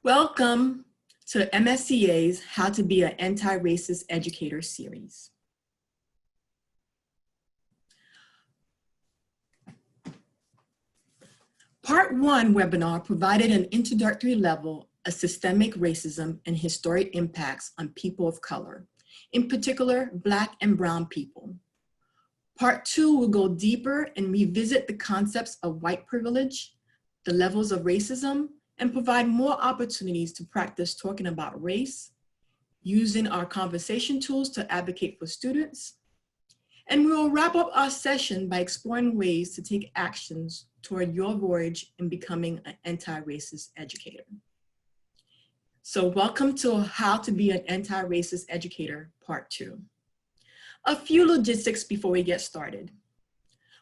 Welcome to MSCA's How to Be an Anti-Racist Educator series. Part 1 webinar provided an introductory level of systemic racism and historic impacts on people of color, in particular Black and Brown people. Part 2 will go deeper and revisit the concepts of white privilege, the levels of racism, and provide more opportunities to practice talking about race, using our conversation tools to advocate for students. And we will wrap up our session by exploring ways to take actions toward your voyage in becoming an anti-racist educator. So welcome to How to Be an Anti-Racist Educator, Part 2. A few logistics before we get started.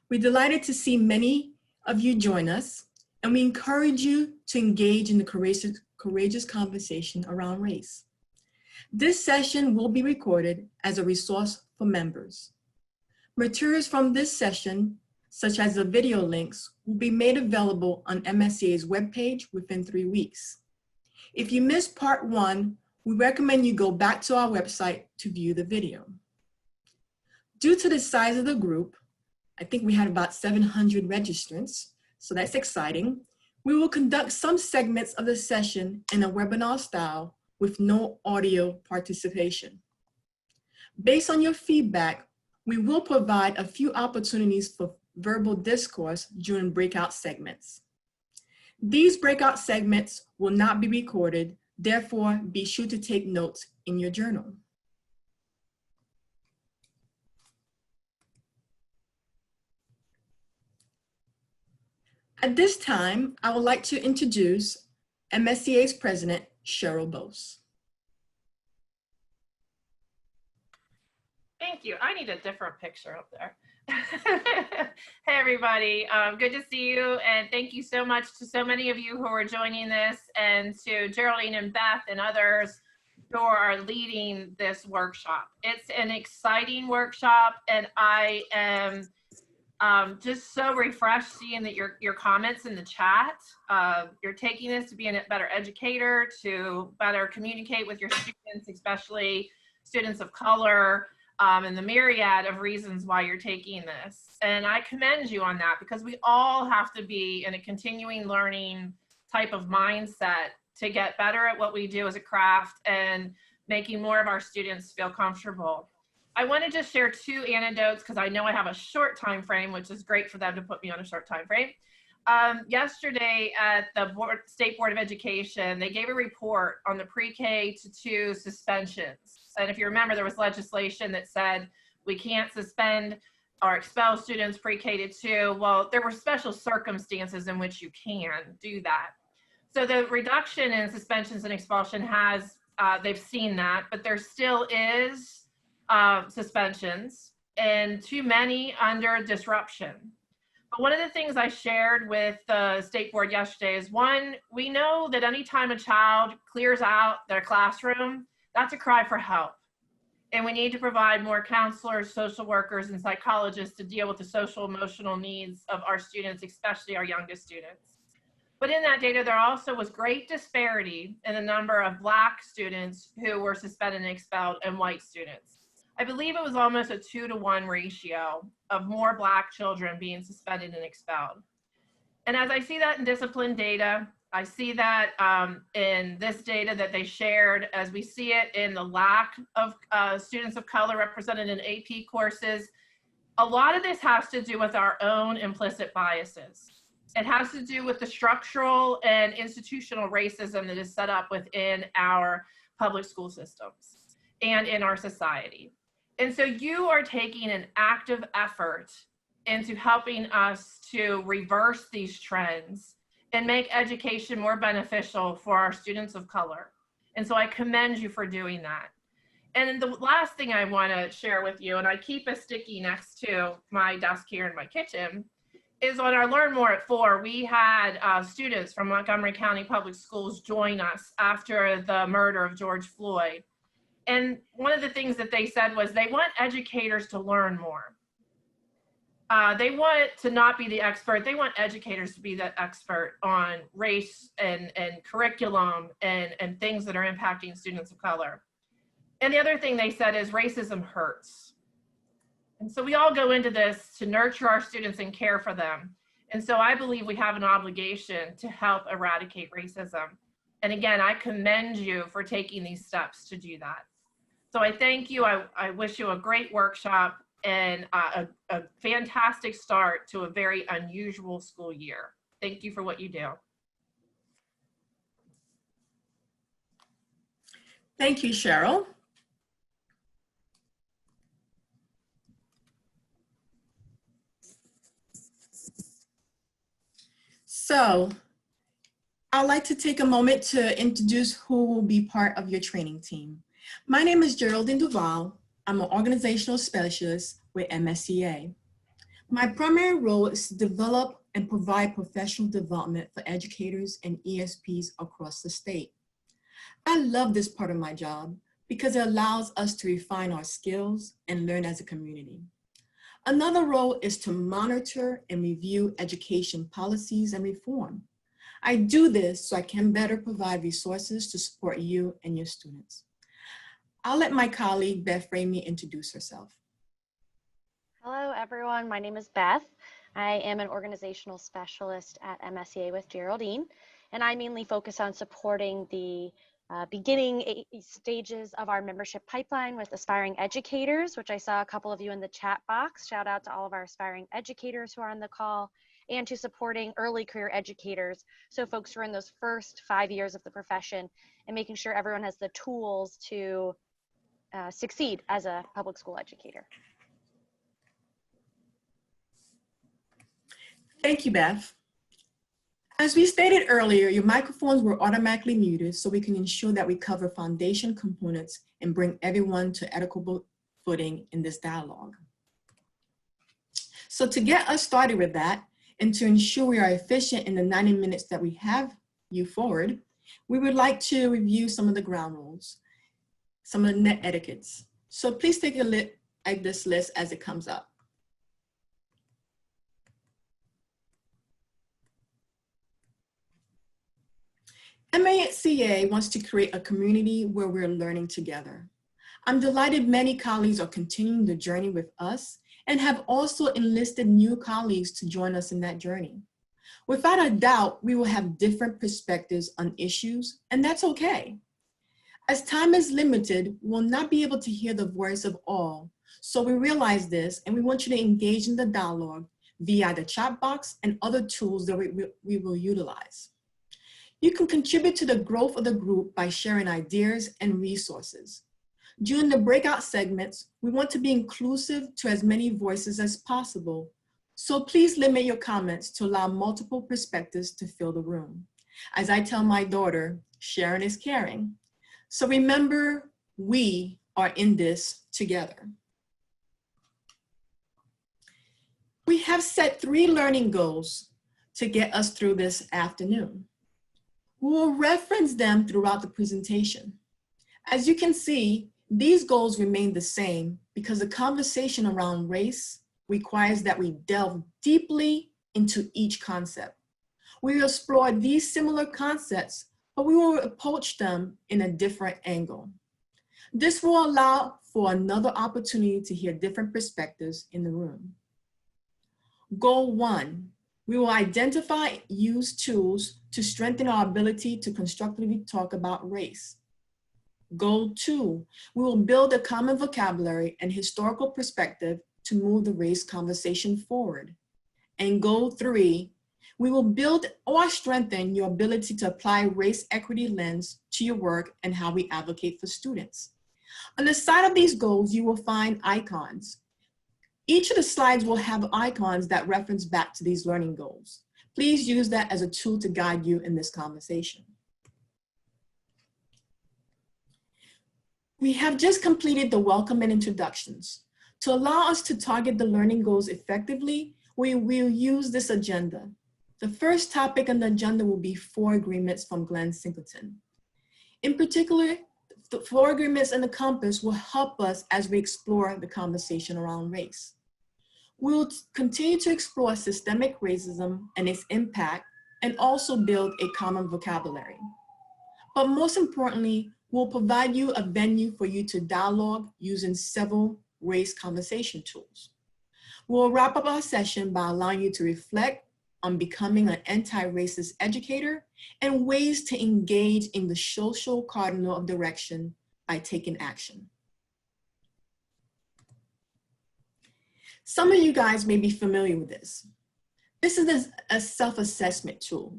We're delighted to see many of you join us, and we encourage you to engage in the courageous conversation around race. This session will be recorded as a resource for members. Materials from this session, such as the video links, will be made available on MSCA's webpage within 3 weeks. If you missed part 1, we recommend you go back to our website to view the video. Due to the size of the group, I think we had about 700 registrants, so that's exciting. We will conduct some segments of the session in a webinar style with no audio participation. Based on your feedback, we will provide a few opportunities for verbal discourse during breakout segments. These breakout segments will not be recorded, therefore be sure to take notes in your journal. At this time, I would like to introduce MSCA's President, Cheryl Bose. Thank you. I need a different picture up there. Hey, everybody. Good to see you. And thank you so much to so many of you who are joining this, and to Geraldine and Beth and others who are leading this workshop. It's an exciting workshop, and I am just so refreshed seeing that your comments in the chat. You're taking this to be a better educator, to better communicate with your students, especially students of color, and the myriad of reasons why you're taking this. And I commend you on that, because we all have to be in a continuing learning type of mindset to get better at what we do as a craft and making more of our students feel comfortable. I want to just share 2 anecdotes, because I know I have a short time frame, which is great for them to put me on a short time frame. Yesterday at the State Board of Education, they gave a report on the pre-K to 2 suspensions. And if you remember, there was legislation that said we can't suspend or expel students pre-K to 2. Well, there were special circumstances in which you can do that. So the reduction in suspensions and expulsion has, they've seen that, but there still is suspensions, and too many under disruption. But one of the things I shared with the state board yesterday is, one, we know that anytime a child clears out their classroom, that's a cry for help. And we need to provide more counselors, social workers, and psychologists to deal with the social emotional needs of our students, especially our youngest students. But in that data, there also was great disparity in the number of Black students who were suspended and expelled and white students. I believe it was almost a 2-to-1 ratio of more Black children being suspended and expelled. And as I see that in discipline data, I see that in this data that they shared, as we see it in the lack of students of color represented in AP courses. A lot of this has to do with our own implicit biases. It has to do with the structural and institutional racism that is set up within our public school systems and in our society. And so you are taking an active effort into helping us to reverse these trends and make education more beneficial for our students of color. And so I commend you for doing that. And the last thing I want to share with you, and I keep a sticky next to my desk here in my kitchen, is on our Learn More at 4, we had students from Montgomery County Public Schools join us after the murder of George Floyd. And one of the things that they said was they want educators to learn more. They want to not be the expert. They want educators to be the expert on race and curriculum and things that are impacting students of color. And the other thing they said is racism hurts. And so we all go into this to nurture our students and care for them. And so I believe we have an obligation to help eradicate racism. And again, I commend you for taking these steps to do that. So I thank you. I wish you a great workshop and a fantastic start to a very unusual school year. Thank you for what you do. Thank you, Cheryl. So I'd like to take a moment to introduce who will be part of your training team. My name is Geraldine Duval. I'm an organizational specialist with MSCA. My primary role is to develop and provide professional development for educators and ESPs across the state. I love this part of my job because it allows us to refine our skills and learn as a community. Another role is to monitor and review education policies and reform. I do this so I can better provide resources to support you and your students. I'll let my colleague Beth Ramey introduce herself. Hello, everyone. My name is Beth. I am an organizational specialist at MSCA with Geraldine, and I mainly focus on supporting the beginning stages of our membership pipeline with aspiring educators, which I saw a couple of you in the chat box. Shout out to all of our aspiring educators who are on the call, and to supporting early career educators. So folks who are in those first 5 years of the profession and making sure everyone has the tools to succeed as a public school educator. Thank you, Beth. As we stated earlier, your microphones were automatically muted so we can ensure that we cover foundation components and bring everyone to equitable footing in this dialogue. So to get us started with that, and to ensure we are efficient in the 90 minutes that we have you forward, we would like to review some of the ground rules, some of the net etiquettes. So please take a look at this list as it comes up. MSCA wants to create a community where we're learning together. I'm delighted many colleagues are continuing the journey with us and have also enlisted new colleagues to join us in that journey. Without a doubt, we will have different perspectives on issues, and that's okay. As time is limited, we will not be able to hear the voice of all. So we realize this, and we want you to engage in the dialogue via the chat box and other tools that we will utilize. You can contribute to the growth of the group by sharing ideas and resources. During the breakout segments, we want to be inclusive to as many voices as possible. So please limit your comments to allow multiple perspectives to fill the room. As I tell my daughter, sharing is caring. So remember, we are in this together. We have set 3 learning goals to get us through this afternoon. We will reference them throughout the presentation. As you can see, these goals remain the same because the conversation around race requires that we delve deeply into each concept. We will explore these similar concepts, but we will approach them in a different angle. This will allow for another opportunity to hear different perspectives in the room. Goal 1, we will identify, use tools to strengthen our ability to constructively talk about race. Goal 2, we will build a common vocabulary and historical perspective to move the race conversation forward. And goal 3, we will build or strengthen your ability to apply race equity lens to your work and how we advocate for students. On the side of these goals, you will find icons. Each of the slides will have icons that reference back to these learning goals. Please use that as a tool to guide you in this conversation. We have just completed the welcome and introductions. To allow us to target the learning goals effectively, we will use this agenda. The first topic on the agenda will be 4 agreements from Glenn Singleton. In particular, the 4 agreements and the compass will help us as we explore the conversation around race. We'll continue to explore systemic racism and its impact, and also build a common vocabulary. But most importantly, we'll provide you a venue for you to dialogue using several race conversation tools. We'll wrap up our session by allowing you to reflect on becoming an anti-racist educator and ways to engage in the social cardinal of direction by taking action. Some of you guys may be familiar with this. This is a self-assessment tool.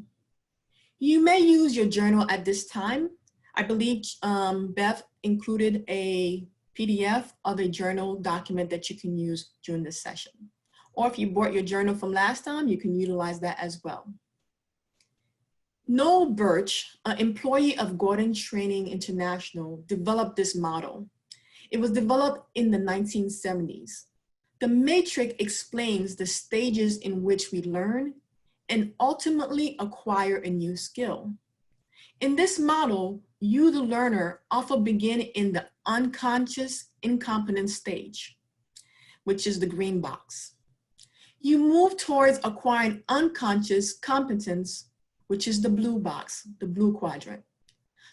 You may use your journal at this time. I believe Beth included a PDF of a journal document that you can use during this session. Or if you brought your journal from last time, you can utilize that as well. Noel Birch, an employee of Gordon Training International, developed this model. It was developed in the 1970s. The matrix explains the stages in which we learn and ultimately acquire a new skill. In this model, you, the learner, often begin in the unconscious incompetence stage, which is the green box. You move towards acquiring unconscious competence, which is the blue box, the blue quadrant.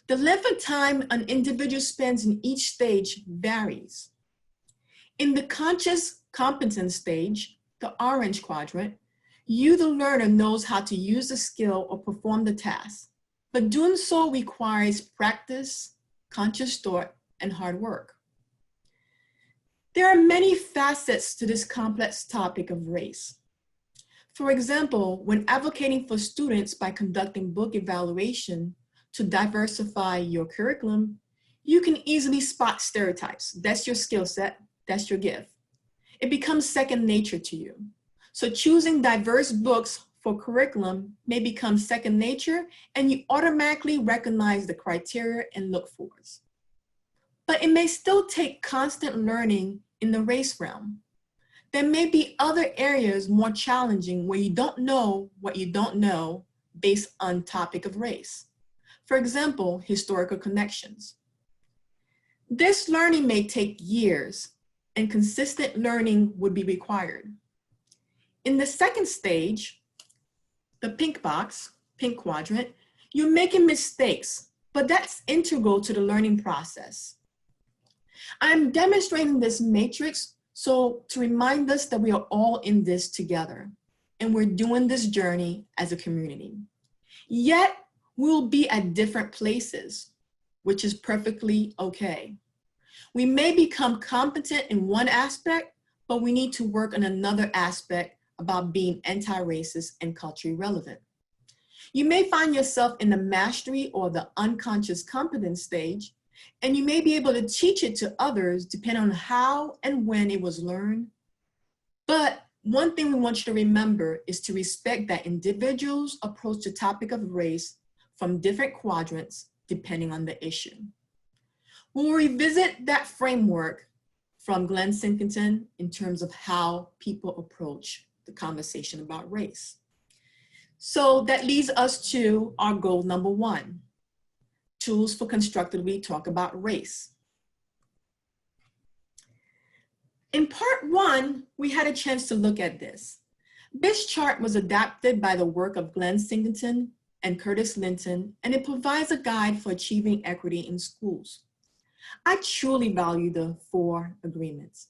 The length of time an individual spends in each stage varies. In the conscious competence stage, the orange quadrant, you, the learner, knows how to use the skill or perform the task, but doing so requires practice, conscious thought, and hard work. There are many facets to this complex topic of race. For example, when advocating for students by conducting book evaluation to diversify your curriculum, you can easily spot stereotypes. That's your skill set, that's your gift. It becomes second nature to you. So choosing diverse books for curriculum may become second nature, and you automatically recognize the criteria and look for it. But it may still take constant learning in the race realm. There may be other areas more challenging where you don't know what you don't know based on topic of race. For example, historical connections. This learning may take years, and consistent learning would be required. In the second stage, the pink box, pink quadrant, you're making mistakes, but that's integral to the learning process. I'm demonstrating this matrix so to remind us that we are all in this together, and we're doing this journey as a community. Yet, we'll be at different places, which is perfectly okay. We may become competent in one aspect, but we need to work on another aspect about being anti-racist and culturally relevant. You may find yourself in the mastery or the unconscious competence stage, and you may be able to teach it to others depending on how and when it was learned. But one thing we want you to remember is to respect that individuals approach the topic of race from different quadrants depending on the issue. We'll revisit that framework from Glenn Sinkington in terms of how people approach the conversation about race. So that leads us to our goal number 1, tools for constructively talk about race. In part 1, we had a chance to look at this. This chart was adapted by the work of Glenn Sinkington and Curtis Linton, and it provides a guide for achieving equity in schools. I truly value the 4 agreements.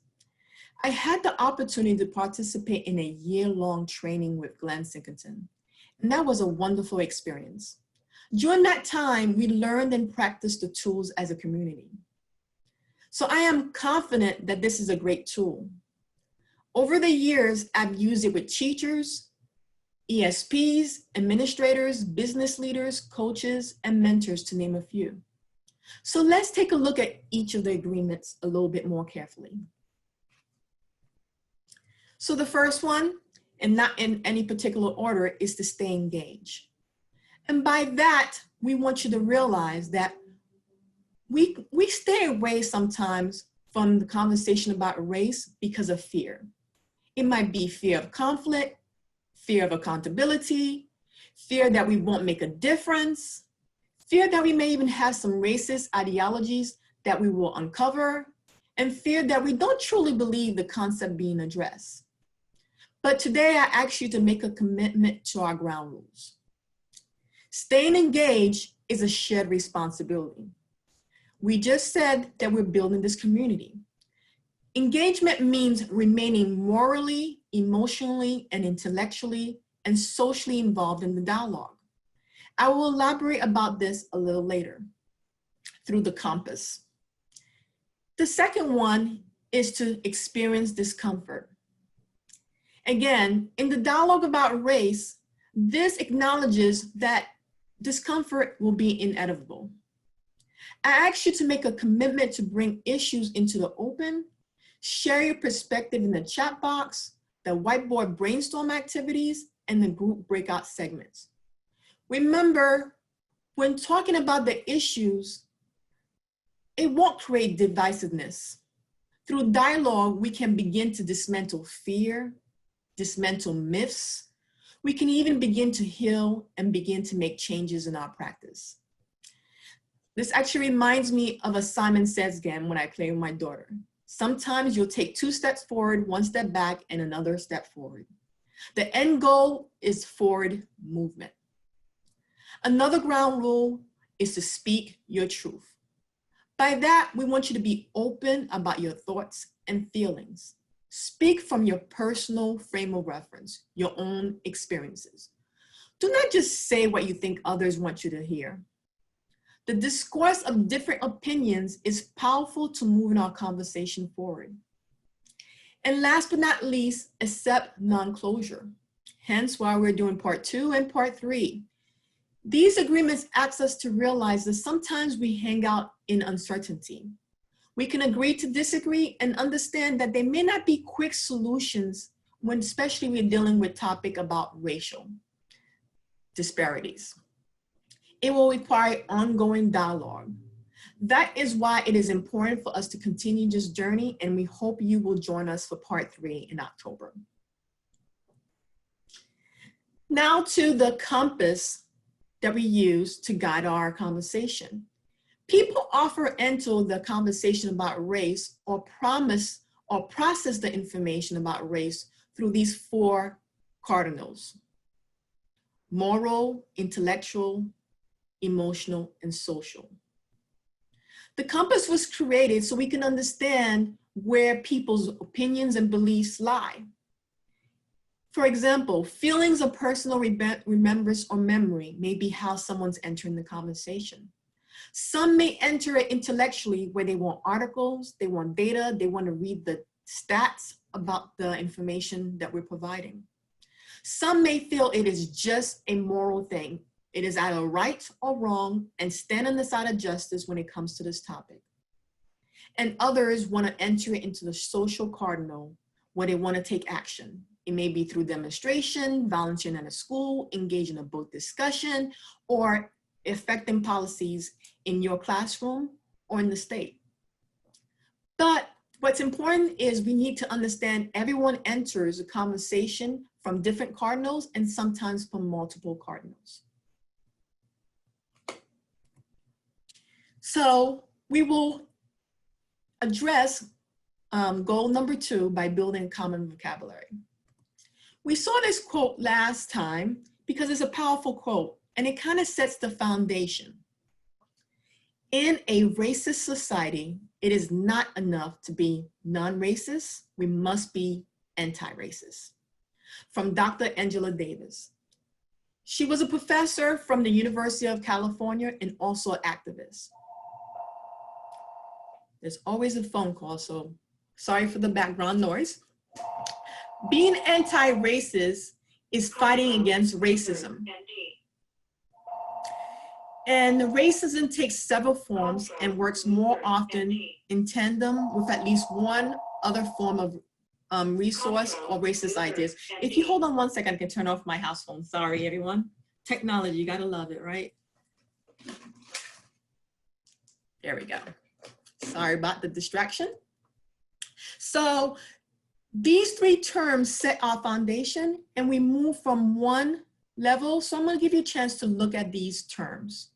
I had the opportunity to participate in a year-long training with Glenn Sinkington, and that was a wonderful experience. During that time, we learned and practiced the tools as a community. So I am confident that this is a great tool. Over the years, I've used it with teachers, ESPs, administrators, business leaders, coaches, and mentors, to name a few. So let's take a look at each of the agreements a little bit more carefully. So the first one, and not in any particular order, is to stay engaged. And by that, we want you to realize that we stay away sometimes from the conversation about race because of fear. It might be fear of conflict, fear of accountability, fear that we won't make a difference, fear that we may even have some racist ideologies that we will uncover, and fear that we don't truly believe the concept being addressed. But today I ask you to make a commitment to our ground rules. Staying engaged is a shared responsibility. We just said that we're building this community. Engagement means remaining morally, emotionally, and intellectually and socially involved in the dialogue. I will elaborate about this a little later through the compass. The second one is to experience discomfort. Again, in the dialogue about race, this acknowledges that discomfort will be inevitable. I ask you to make a commitment to bring issues into the open, share your perspective in the chat box, the whiteboard brainstorm activities, and the group breakout segments. Remember, when talking about the issues, it won't create divisiveness. Through dialogue, we can begin to dismantle fear, dismantle myths. We can even begin to heal and begin to make changes in our practice. This actually reminds me of a Simon Says game when I play with my daughter. Sometimes you'll take 2 steps forward, 1 step back, and another step forward. The end goal is forward movement. Another ground rule is to speak your truth. By that, we want you to be open about your thoughts and feelings. Speak from your personal frame of reference, your own experiences. Do not just say what you think others want you to hear. The discourse of different opinions is powerful to moving our conversation forward. And last but not least, accept non-closure. Hence why we're doing part 2 and part 3. These agreements ask us to realize that sometimes we hang out in uncertainty. We can agree to disagree and understand that there may not be quick solutions when especially we're dealing with topic about racial disparities. It will require ongoing dialogue. That is why it is important for us to continue this journey, and we hope you will join us for part 3 in October. Now to the compass that we use to guide our conversation. People often enter the conversation about race or promise or process the information about race through these 4 cardinals: moral, intellectual, emotional, and social. The compass was created so we can understand where people's opinions and beliefs lie. For example, feelings of personal remembrance or memory may be how someone's entering the conversation. Some may enter it intellectually, where they want articles, they want data, they want to read the stats about the information that we're providing. Some may feel it is just a moral thing. It is either right or wrong and stand on the side of justice when it comes to this topic. And others want to enter it into the social cardinal, where they want to take action. It may be through demonstration, volunteering at a school, engaging in a book discussion, or affecting policies in your classroom or in the state. But what's important is we need to understand everyone enters a conversation from different cardinals and sometimes from multiple cardinals. So we will address goal number 2 by building common vocabulary. We saw this quote last time because it's a powerful quote and it kind of sets the foundation. In a racist society, it is not enough to be non-racist, we must be anti-racist. From Dr. Angela Davis. She was a professor from the University of California and also an activist. There's always a phone call, so sorry for the background noise. Being anti-racist is fighting against racism. And racism takes several forms and works more often in tandem with at least one other form of resource or racist ideas. If you hold on 1 second, I can turn off my house phone. Sorry, everyone. Technology, you gotta love it, right? There we go. Sorry about the distraction. So these 3 terms set our foundation and we move from one level. So I'm gonna give you a chance to look at these terms.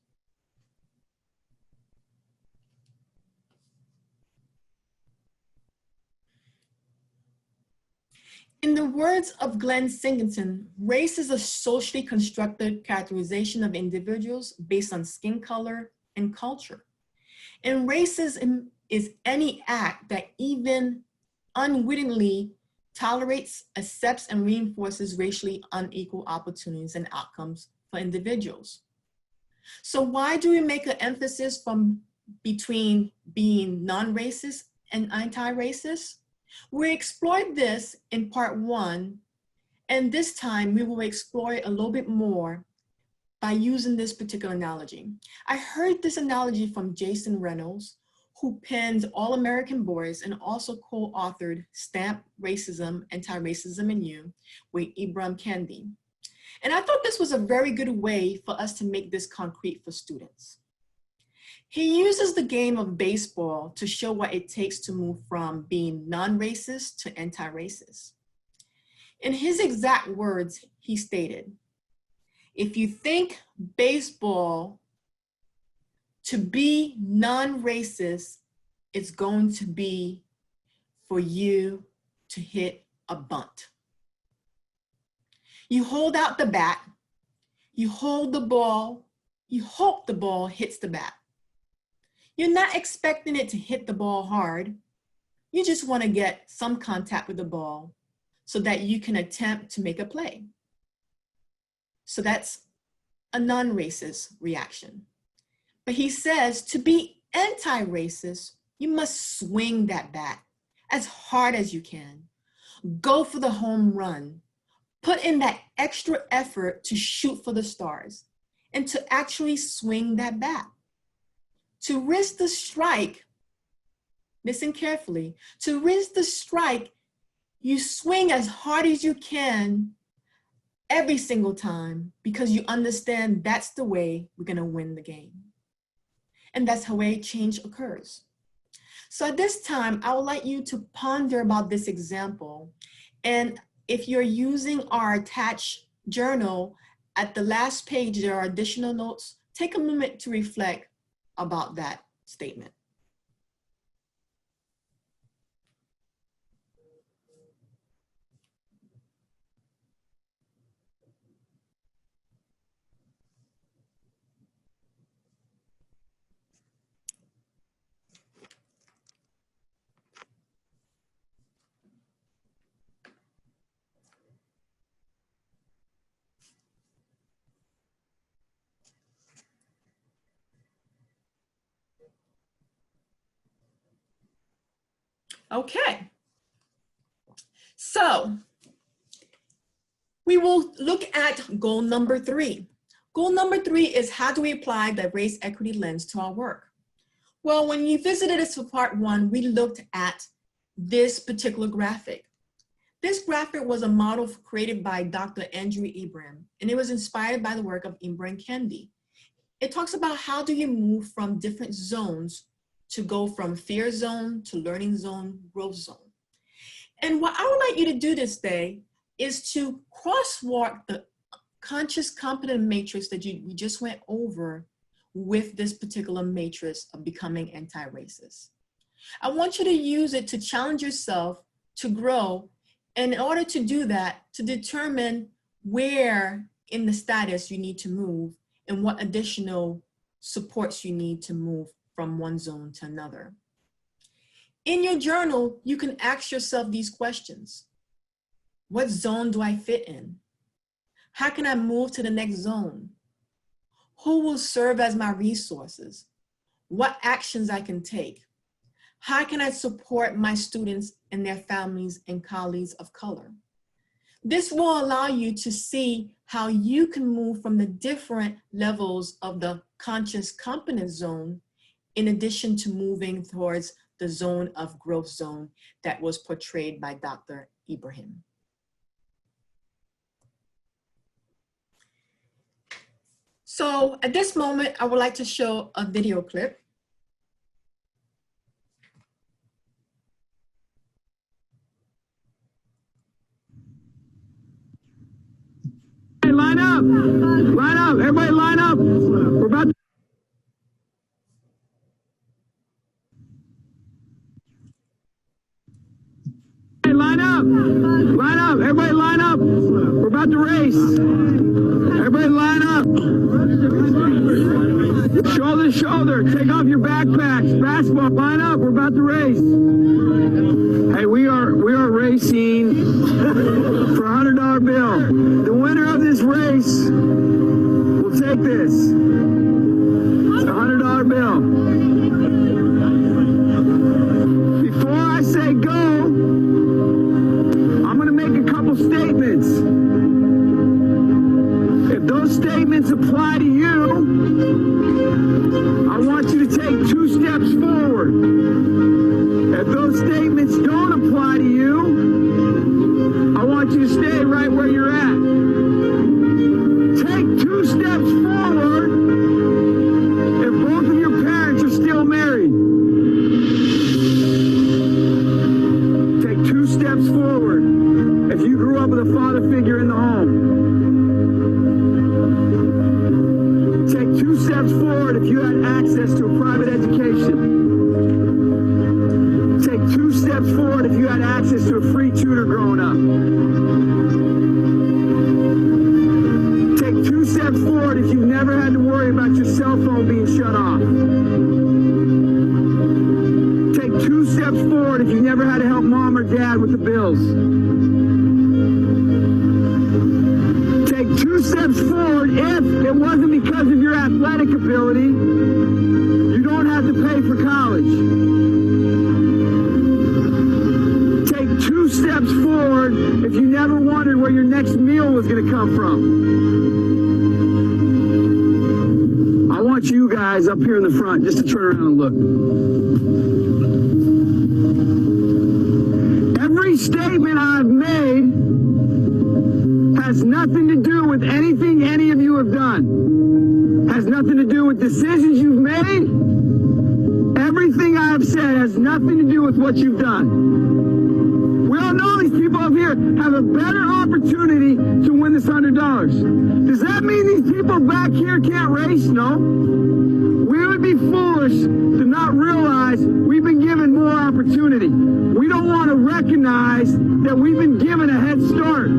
In the words of Glenn Singleton, race is a socially constructed characterization of individuals based on skin color and culture. And racism is any act that even unwittingly tolerates, accepts, and reinforces racially unequal opportunities and outcomes for individuals. So why do we make an emphasis between being non-racist and anti-racist? We explored this in part 1, and this time we will explore it a little bit more by using this particular analogy. I heard this analogy from Jason Reynolds, who penned All American Boys and also co-authored Stamp Racism, Anti-Racism in You with Ibram Kendi. And I thought this was a very good way for us to make this concrete for students. He uses the game of baseball to show what it takes to move from being non-racist to anti-racist. In his exact words, he stated, if you think baseball to be non-racist, it's going to be for you to hit a bunt. You hold out the bat, you hold the ball, you hope the ball hits the bat. You're not expecting it to hit the ball hard. You just want to get some contact with the ball so that you can attempt to make a play. So that's a non-racist reaction. But he says to be anti-racist, you must swing that bat as hard as you can. Go for the home run. Put in that extra effort to shoot for the stars and to actually swing that bat. To risk the strike, listen carefully, to risk the strike, you swing as hard as you can every single time because you understand that's the way we're gonna win the game. And that's how change occurs. So at this time, I would like you to ponder about this example. And if you're using our attached journal, at the last page, there are additional notes. Take a moment to reflect about that statement. Okay, so we will look at goal number 3. Goal number 3 is how do we apply the race equity lens to our work? Well, when you visited us for part 1, we looked at this particular graphic. This graphic was a model created by Dr. Andrew Ibram, and it was inspired by the work of Ibram Kendi. It talks about how do you move from different zones to go from fear zone to learning zone, growth zone. And what I would like you to do this day is to crosswalk the conscious competent matrix that we just went over with this particular matrix of becoming anti-racist. I want you to use it to challenge yourself to grow. And in order to do that, to determine where in the status you need to move and what additional supports you need to move from one zone to another. In your journal, you can ask yourself these questions. What zone do I fit in? How can I move to the next zone? Who will serve as my resources? What actions I can take? How can I support my students and their families and colleagues of color? This will allow you to see how you can move from the different levels of the conscious competent zone in addition to moving towards the zone of growth zone that was portrayed by Dr. Ibrahim. So at this moment, I would like to show a video clip. Line up, everybody line up. We're about to line up. Line up. Everybody line up. We're about to race. Everybody line up. Shoulder to shoulder. Take off your backpacks. Basketball, line up. We're about to race. Hey, we are racing for a $100 bill. The winner of this race will take this. It's a $100 bill. Before I say go, I'm going to make a couple statements. If those statements apply to you, I want you to take 2 steps forward. If those statements don't apply to you, I want you to stay right where you're at. Take 2 steps forward if both of your parents are still married. Take 2 steps forward if you grew up with a father figure in the home. Take 2 steps forward if you had access to a private education. Take 2 steps forward if you had access to a free tutor growing up. Take 2 steps forward if you've never had to worry about your cell phone being shut off. Take 2 steps forward if you never had to help mom or dad with the bills. Take 2 steps forward if it wasn't because of your athletic ability. You don't have to pay for college. Take 2 steps forward if you never wondered where your next meal was going to come from. I want you guys up here in the front just to turn around and look. Every statement I've made has nothing to do with anything any of you have done. Has nothing to do with decisions you've made. Everything I have said has nothing to do with what you've done. We all know these people up here have a better opportunity to win this $100. Does that mean these people back here can't race? No. We would be foolish to not realize we've been given more opportunity. We don't want to recognize that we've been given a head start.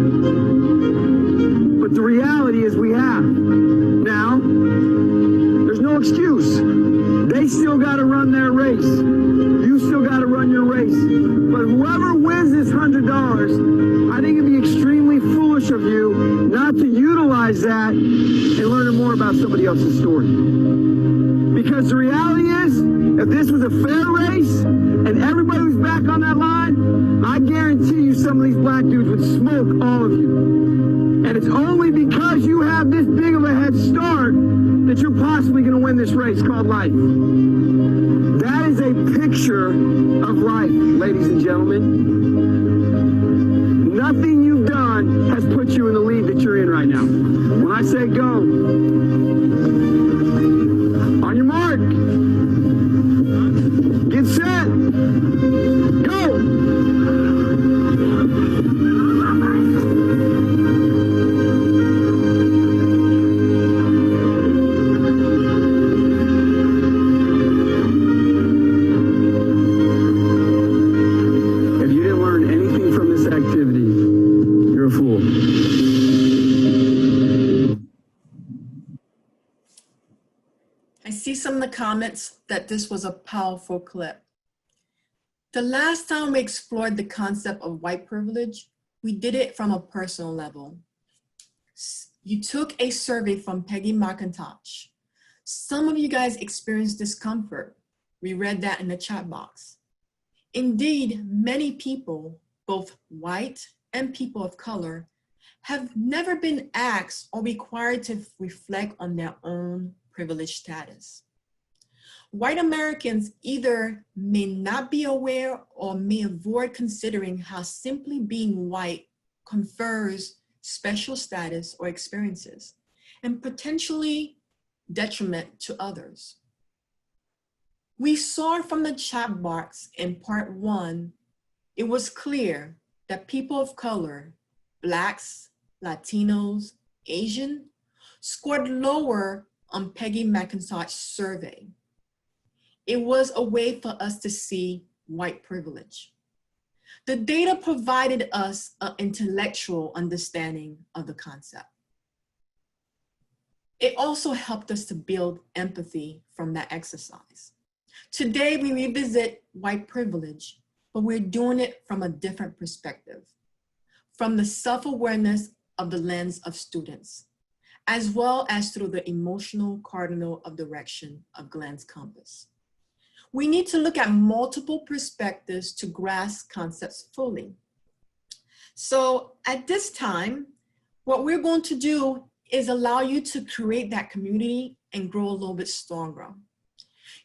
But the reality is we have. Now, there's no excuse. They still got to run their race. You still got to run your race. But whoever wins this $100, I think it'd be extremely foolish of you not to utilize that and learn more about somebody else's story. Because the reality is, if this was a fair race and everybody was back on that line, I guarantee you some of these black dudes would smoke all of you. And it's only because you have this big of a head start that you're possibly going to win this race called life. That is a picture of life, ladies and gentlemen. Nothing you've done has put you in the lead that you're in right now. When I say go, on your mark, get set, go! Some of the comments that this was a powerful clip. The last time we explored the concept of white privilege, we did it from a personal level. You took a survey from Peggy McIntosh. Some of you guys experienced discomfort. We read that in the chat box. Indeed, many people, both white and people of color, have never been asked or required to reflect on their own privileged status. White Americans either may not be aware or may avoid considering how simply being white confers special status or experiences and potentially detriment to others. We saw from the chat box in part 1, it was clear that people of color, Blacks, Latinos, Asian, scored lower on Peggy McIntosh's survey. It was a way for us to see white privilege. The data provided us an intellectual understanding of the concept. It also helped us to build empathy from that exercise. Today, we revisit white privilege, but we're doing it from a different perspective, from the self-awareness of the lens of students, as well as through the emotional cardinal of direction of Glenn's compass. We need to look at multiple perspectives to grasp concepts fully. So at this time, what we're going to do is allow you to create that community and grow a little bit stronger.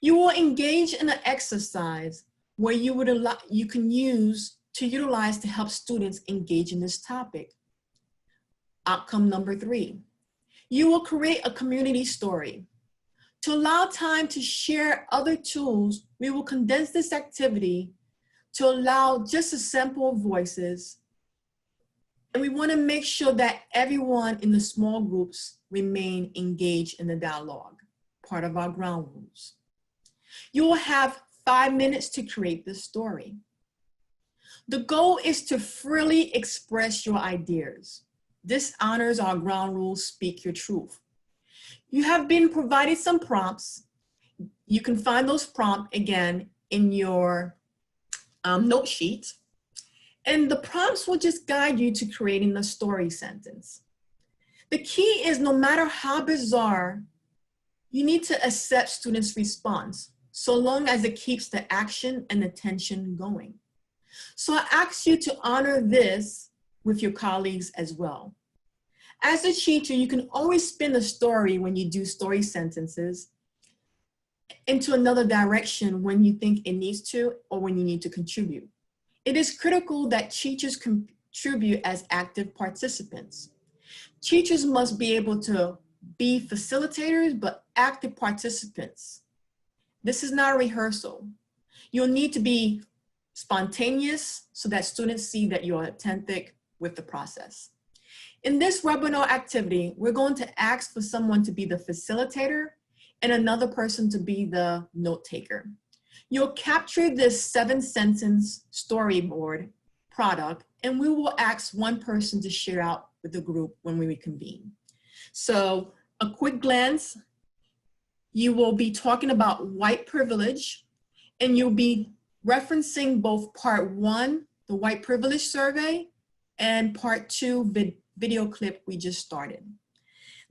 You will engage in an exercise where you can utilize to help students engage in this topic. Outcome number 3, you will create a community story. To allow time to share other tools, we will condense this activity to allow just a sample of voices. And we want to make sure that everyone in the small groups remain engaged in the dialogue, part of our ground rules. You will have 5 minutes to create this story. The goal is to freely express your ideas. This honors our ground rules, speak your truth. You have been provided some prompts. You can find those prompts again in your note sheet. And the prompts will just guide you to creating the story sentence. The key is no matter how bizarre, you need to accept students' response, so long as it keeps the action and attention going. So I ask you to honor this with your colleagues as well. As a teacher, you can always spin a story when you do story sentences into another direction when you think it needs to or when you need to contribute. It is critical that teachers contribute as active participants. Teachers must be able to be facilitators, but active participants. This is not a rehearsal. You'll need to be spontaneous so that students see that you're authentic with the process. In this webinar activity, we're going to ask for someone to be the facilitator and another person to be the note taker. You'll capture this 7-sentence storyboard product, and we will ask one person to share out with the group when we reconvene. So a quick glance, you will be talking about white privilege, and you'll be referencing both part 1, the white privilege survey, and part 2, video clip we just started.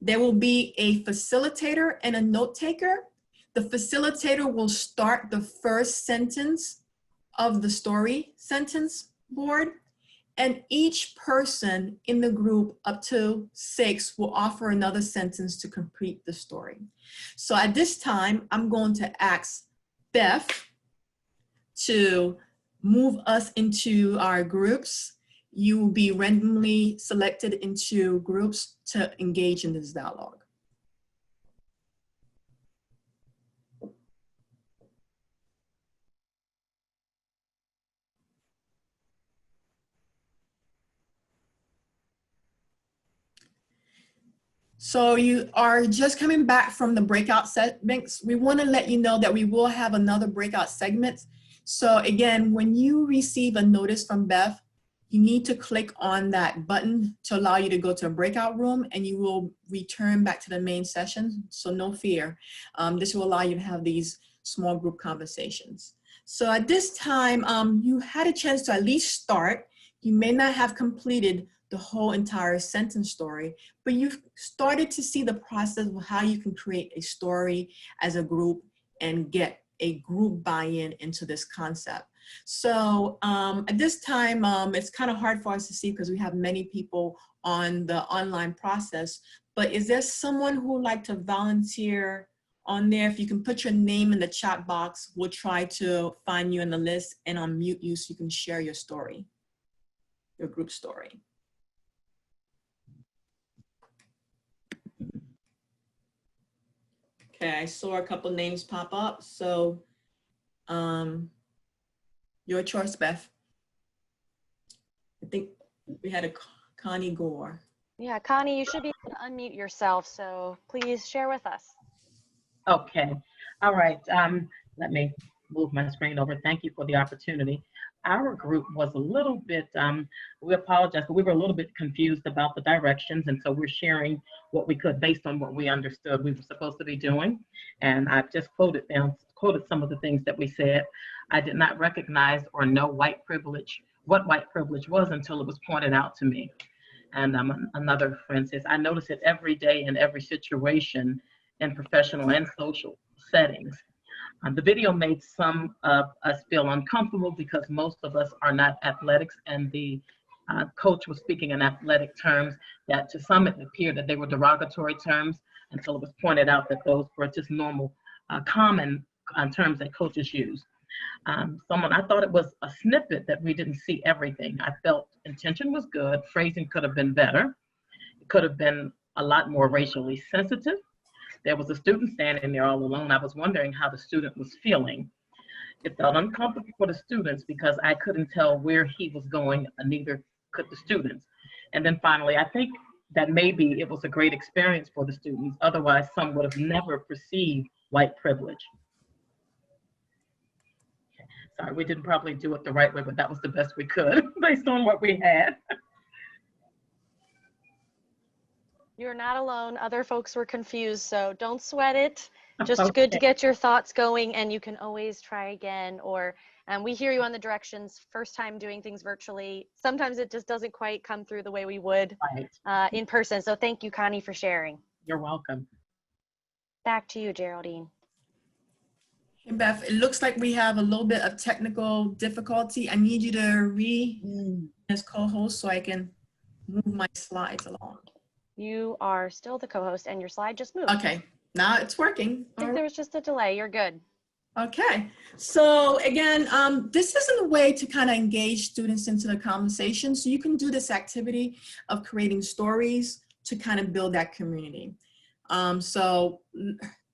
There will be a facilitator and a note taker. The facilitator will start the first sentence of the story sentence board, and each person in the group up to 6 will offer another sentence to complete the story. So at this time, I'm going to ask Beth to move us into our groups. You will be randomly selected into groups to engage in this dialogue. So you are just coming back from the breakout segments. We want to let you know that we will have another breakout segment. So again, when you receive a notice from Beth, you need to click on that button to allow you to go to a breakout room, and you will return back to the main session. So no fear. This will allow you to have these small group conversations. So at this time, you had a chance to at least start. You may not have completed the whole entire sentence story, but you've started to see the process of how you can create a story as a group and get a group buy-in into this concept. So at this time, it's kind of hard for us to see because we have many people on the online process, but is there someone who would like to volunteer on there? If you can put your name in the chat box, we'll try to find you in the list and unmute you so you can share your story, your group story. Okay, I saw a couple names pop up, so your choice, Beth. I think we had a Connie Gore. Yeah, Connie, you should be able to unmute yourself, so please share with us. Okay. All right. Let me move my screen over. Thank you for the opportunity. Our group was a little bit, we apologize, but we were a little bit confused about the directions. And so we're sharing what we could based on what we understood we were supposed to be doing. And I've just quoted some of the things that we said. I did not recognize or know what white privilege was until it was pointed out to me. And another friend says, I notice it every day in every situation in professional and social settings. The video made some of us feel uncomfortable because most of us are not athletics, and the coach was speaking in athletic terms that to some it appeared that they were derogatory terms until it was pointed out that those were just normal, common terms that coaches use. I thought it was a snippet that we didn't see everything. I felt intention was good, phrasing could have been better. It could have been a lot more racially sensitive. There was a student standing there all alone. I was wondering how the student was feeling. It felt uncomfortable for the students because I couldn't tell where he was going, and neither could the students. And then finally, I think that maybe it was a great experience for the students. Otherwise, some would have never perceived white privilege. Okay. Sorry, we didn't probably do it the right way, but that was the best we could based on what we had. You're not alone. Other folks were confused, so don't sweat it. Just Okay. good to get your thoughts going, and you can always try again. Or we hear you on the directions. First time doing things virtually, sometimes it just doesn't quite come through the way we would in person. So thank you, Connie, for sharing. You're welcome. Back to you, Geraldine. Hey, Beth, it looks like we have a little bit of technical difficulty. I need you to as co-host so I can move my slides along. You are still the co-host and your slide just moved. Okay, now it's working. I think there was just a delay. You're good. Okay, so again, this isn't a way to kind of engage students into the conversation. So you can do this activity of creating stories to kind of build that community. So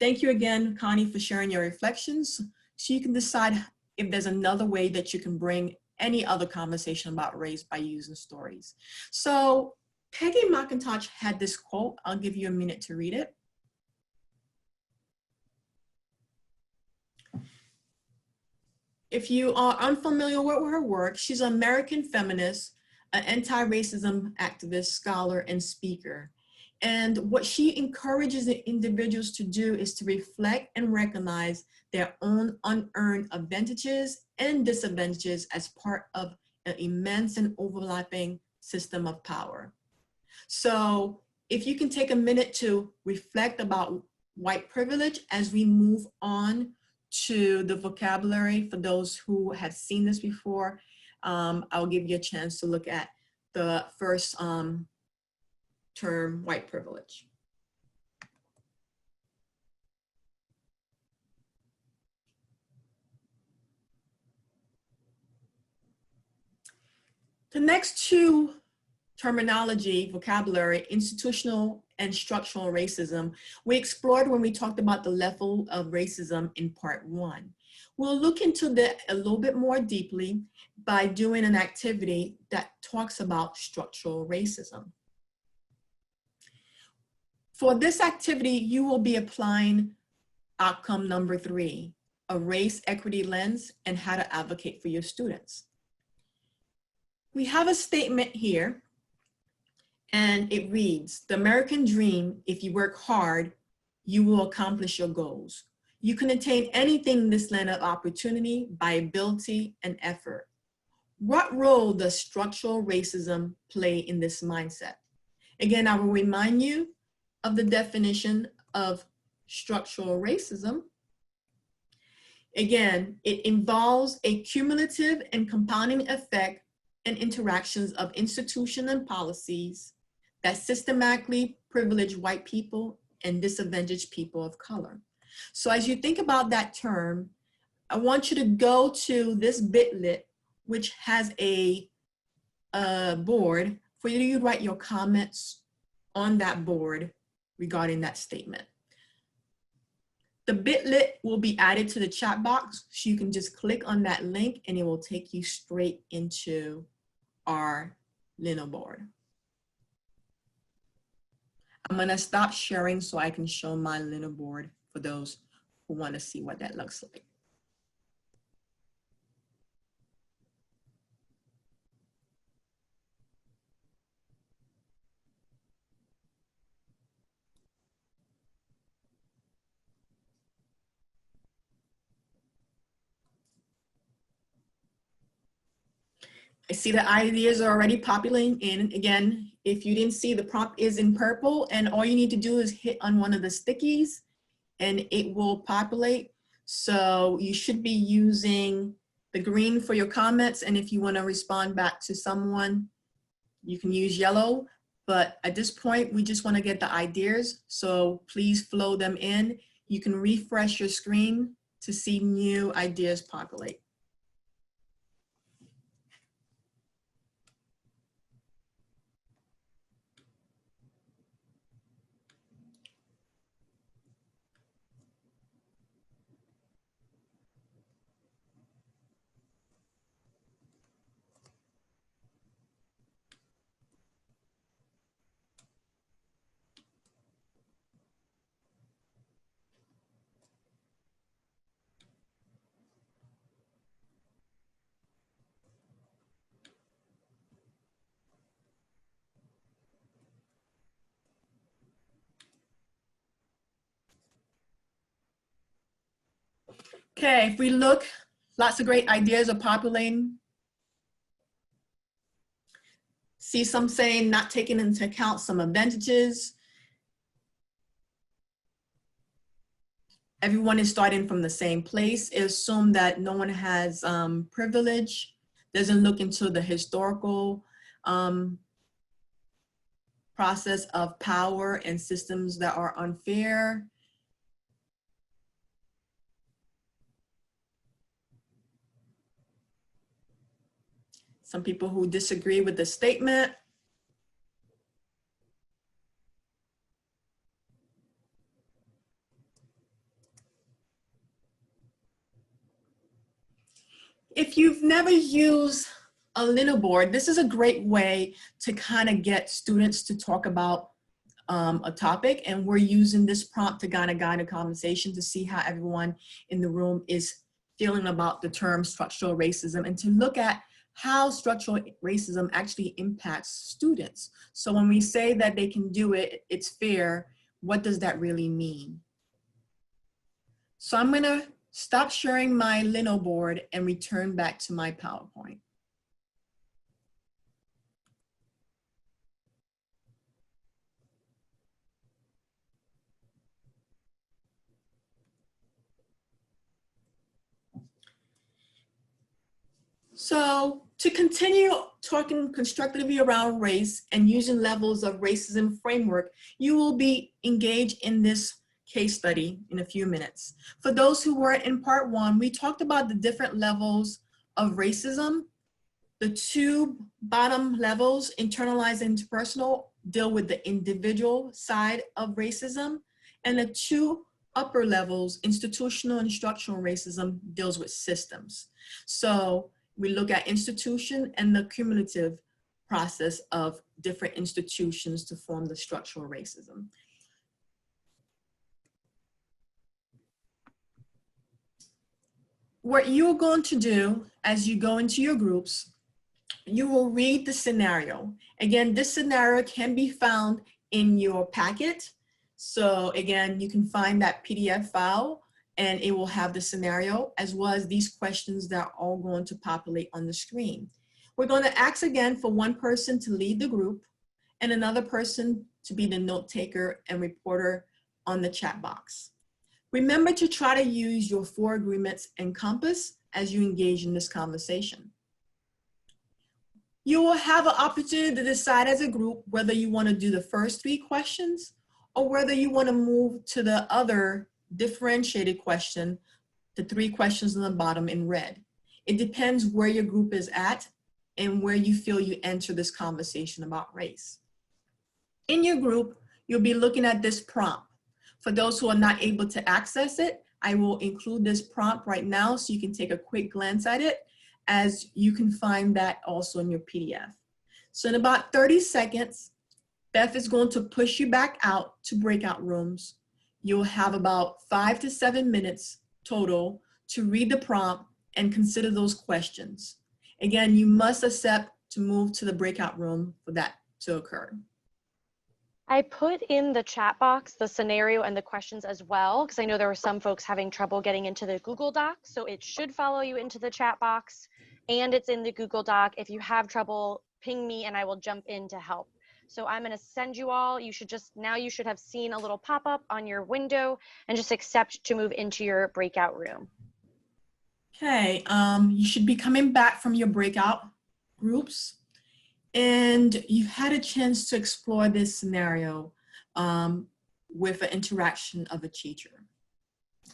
thank you again, Connie, for sharing your reflections. So you can decide if there's another way that you can bring any other conversation about race by using stories. So Peggy McIntosh had this quote. I'll give you a minute to read it. If you are unfamiliar with her work, she's an American feminist, an anti-racism activist, scholar, and speaker. And what she encourages the individuals to do is to reflect and recognize their own unearned advantages and disadvantages as part of an immense and overlapping system of power. So if you can take a minute to reflect about white privilege as we move on to the vocabulary for those who have seen this before, I'll give you a chance to look at the first term, white privilege. The next two terminology, vocabulary, institutional and structural racism, we explored when we talked about the level of racism in part 1. We'll look into that a little bit more deeply by doing an activity that talks about structural racism. For this activity, you will be applying outcome number 3, a race equity lens and how to advocate for your students. We have a statement here, and it reads, the American dream, if you work hard, you will accomplish your goals. You can attain anything in this land of opportunity by ability and effort. What role does structural racism play in this mindset? Again, I will remind you of the definition of structural racism. Again, it involves a cumulative and compounding effect and interactions of institutions and policies that systematically privilege white people and disadvantage people of color. So as you think about that term, I want you to go to this Bitlit, which has a board for you to write your comments on that board regarding that statement. The Bitlit will be added to the chat box, so you can just click on that link and it will take you straight into our Lino board. I'm gonna stop sharing so I can show my Lino board for those who wanna see what that looks like. I see the ideas are already populating in. Again, if you didn't see, the prompt is in purple, and all you need to do is hit on one of the stickies and it will populate. So you should be using the green for your comments, and if you want to respond back to someone, you can use yellow. But at this point, we just want to get the ideas, so please flow them in. You can refresh your screen to see new ideas populate. Okay, if we look, lots of great ideas are populating. See some saying not taking into account some advantages. Everyone is starting from the same place. Assume that no one has privilege, doesn't look into the historical process of power and systems that are unfair. Some people who disagree with the statement. If you've never used a Lino board, this is a great way to kind of get students to talk about a topic, and we're using this prompt to kind of guide a conversation to see how everyone in the room is feeling about the term structural racism, and to look at how structural racism actually impacts students. So when we say that they can do it, it's fair, what does that really mean? So I'm gonna stop sharing my Lino board and return back to my PowerPoint. So to continue talking constructively around race and using levels of racism framework, you will be engaged in this case study in a few minutes. For those who were in part one, we talked about the different levels of racism. The two bottom levels, internalized and interpersonal, deal with the individual side of racism, and the two upper levels, institutional and structural racism, deals with systems. So we look at institution and the cumulative process of different institutions to form the structural racism. What you're going to do as you go into your groups, you will read the scenario. Again, this scenario can be found in your packet. So again, you can find that PDF file and it will have the scenario as well as these questions that are all going to populate on the screen. We're going to ask again for one person to lead the group and another person to be the note taker and reporter on the chat box. Remember to try to use your 4 agreements and compass as you engage in this conversation. You will have an opportunity to decide as a group whether you want to do the first 3 questions or whether you want to move to the other differentiated question, the 3 questions on the bottom in red. It depends where your group is at and where you feel you enter this conversation about race. In your group, you'll be looking at this prompt. For those who are not able to access it, I will include this prompt right now so you can take a quick glance at it, as you can find that also in your PDF. So in about 30 seconds, Beth is going to push you back out to breakout rooms. You'll have about 5 to 7 minutes total to read the prompt and consider those questions. Again, you must accept to move to the breakout room for that to occur. I put in the chat box the scenario and the questions as well, because I know there were some folks having trouble getting into the Google Doc, so it should follow you into the chat box. and it's in the Google Doc. If you have trouble, ping me and I will jump in to help. So I'm going to send you all. You should have seen a little pop-up on your window and just accept to move into your breakout room. Okay, you should be coming back from your breakout groups, and you had a chance to explore this scenario with an interaction of a teacher.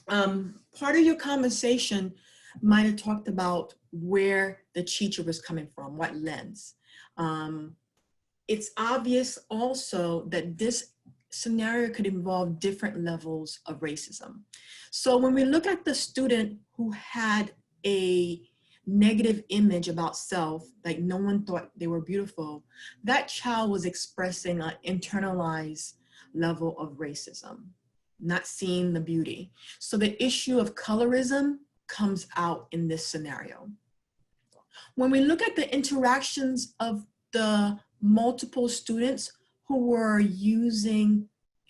Part of your conversation might have talked about where the teacher was coming from, what lens. It's obvious also that this scenario could involve different levels of racism. So when we look at the student who had a negative image about self, like no one thought they were beautiful, that child was expressing an internalized level of racism, not seeing the beauty. So the issue of colorism comes out in this scenario. When we look at the interactions of the multiple students who were using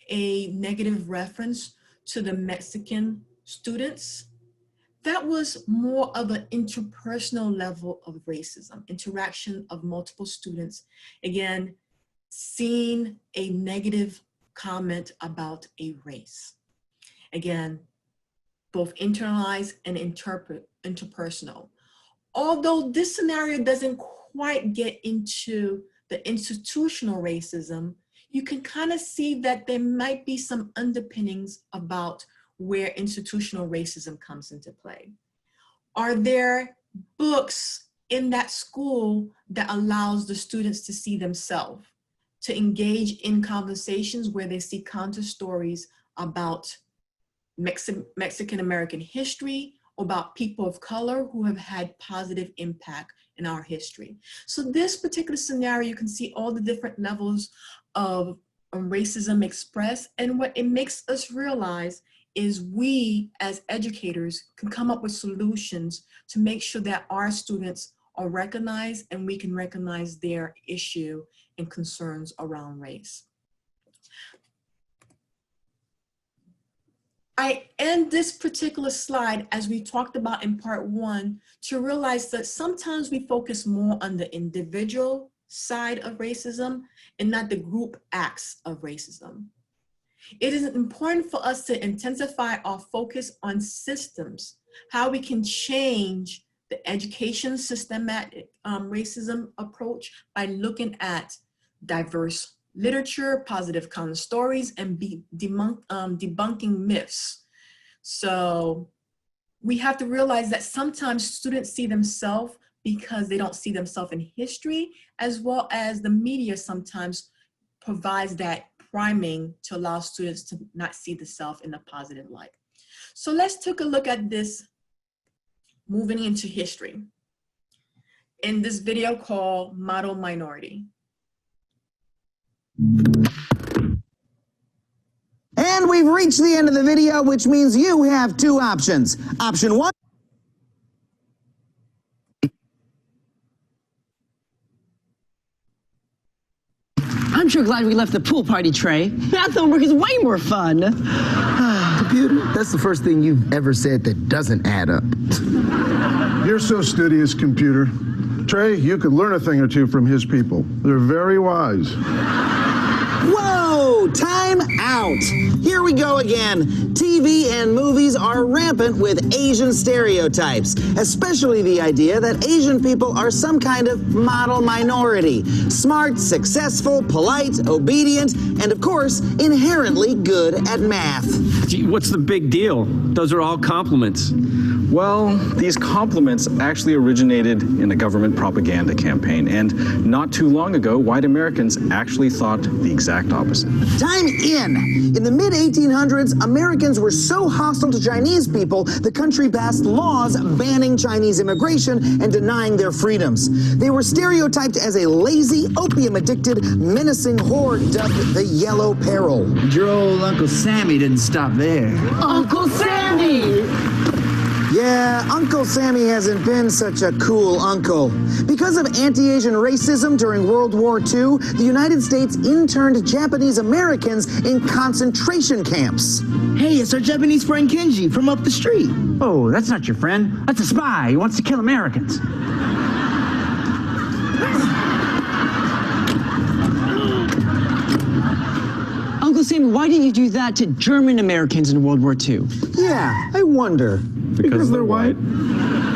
a negative reference to the Mexican students, that was more of an interpersonal level of racism, interaction of multiple students. Again, seeing a negative comment about a race. Again, both internalized and interpersonal. Although this scenario doesn't quite get into the institutional racism, you can kind of see that there might be some underpinnings about where institutional racism comes into play. Are there books in that school that allows the students to see themselves, to engage in conversations where they see counter stories about Mexican-American history, about people of color who have had positive impact in our history? So this particular scenario, you can see all the different levels of racism expressed, and what it makes us realize is we as educators can come up with solutions to make sure that our students are recognized and we can recognize their issue and concerns around race. I end this particular slide, as we talked about in part one, to realize that sometimes we focus more on the individual side of racism and not the group acts of racism. It is important for us to intensify our focus on systems, how we can change the education systematic racism approach by looking at diverse literature, positive counter stories, and debunking myths. So we have to realize that sometimes students see themselves because they don't see themselves in history, as well as the media sometimes provides that priming to allow students to not see the self in a positive light. So let's take a look at this moving into history in this video called Model Minority. And we've reached the end of the video, which means you have two options. Option one. I'm sure glad we left the pool party, Trey. Math homework is way more fun. Computer, that's the first thing you've ever said that doesn't add up. You're so studious, computer. Trey, you could learn a thing or two from his people. They're very wise. Whoa, time out. Here we go again. TV and movies are rampant with Asian stereotypes, especially the idea that Asian people are some kind of model minority. Smart, successful, polite, obedient, and of course, inherently good at math. Gee, what's the big deal? Those are all compliments. Well, these compliments actually originated in a government propaganda campaign, and not too long ago, white Americans actually thought the exact opposite. Time in. In the mid-1800s, Americans were so hostile to Chinese people, the country passed laws banning Chinese immigration and denying their freedoms. They were stereotyped as a lazy, opium-addicted, menacing horde dubbed the Yellow Peril. Your old Uncle Sammy didn't stop there. Uncle Sammy! Yeah, Uncle Sammy hasn't been such a cool uncle. Because of anti-Asian racism during World War II, the United States interned Japanese Americans in concentration camps. Hey, it's our Japanese friend Kenji from up the street. Oh, that's not your friend. That's a spy. He wants to kill Americans. Sam, why didn't you do that to German Americans in World War II? Yeah, I wonder. Because they're white.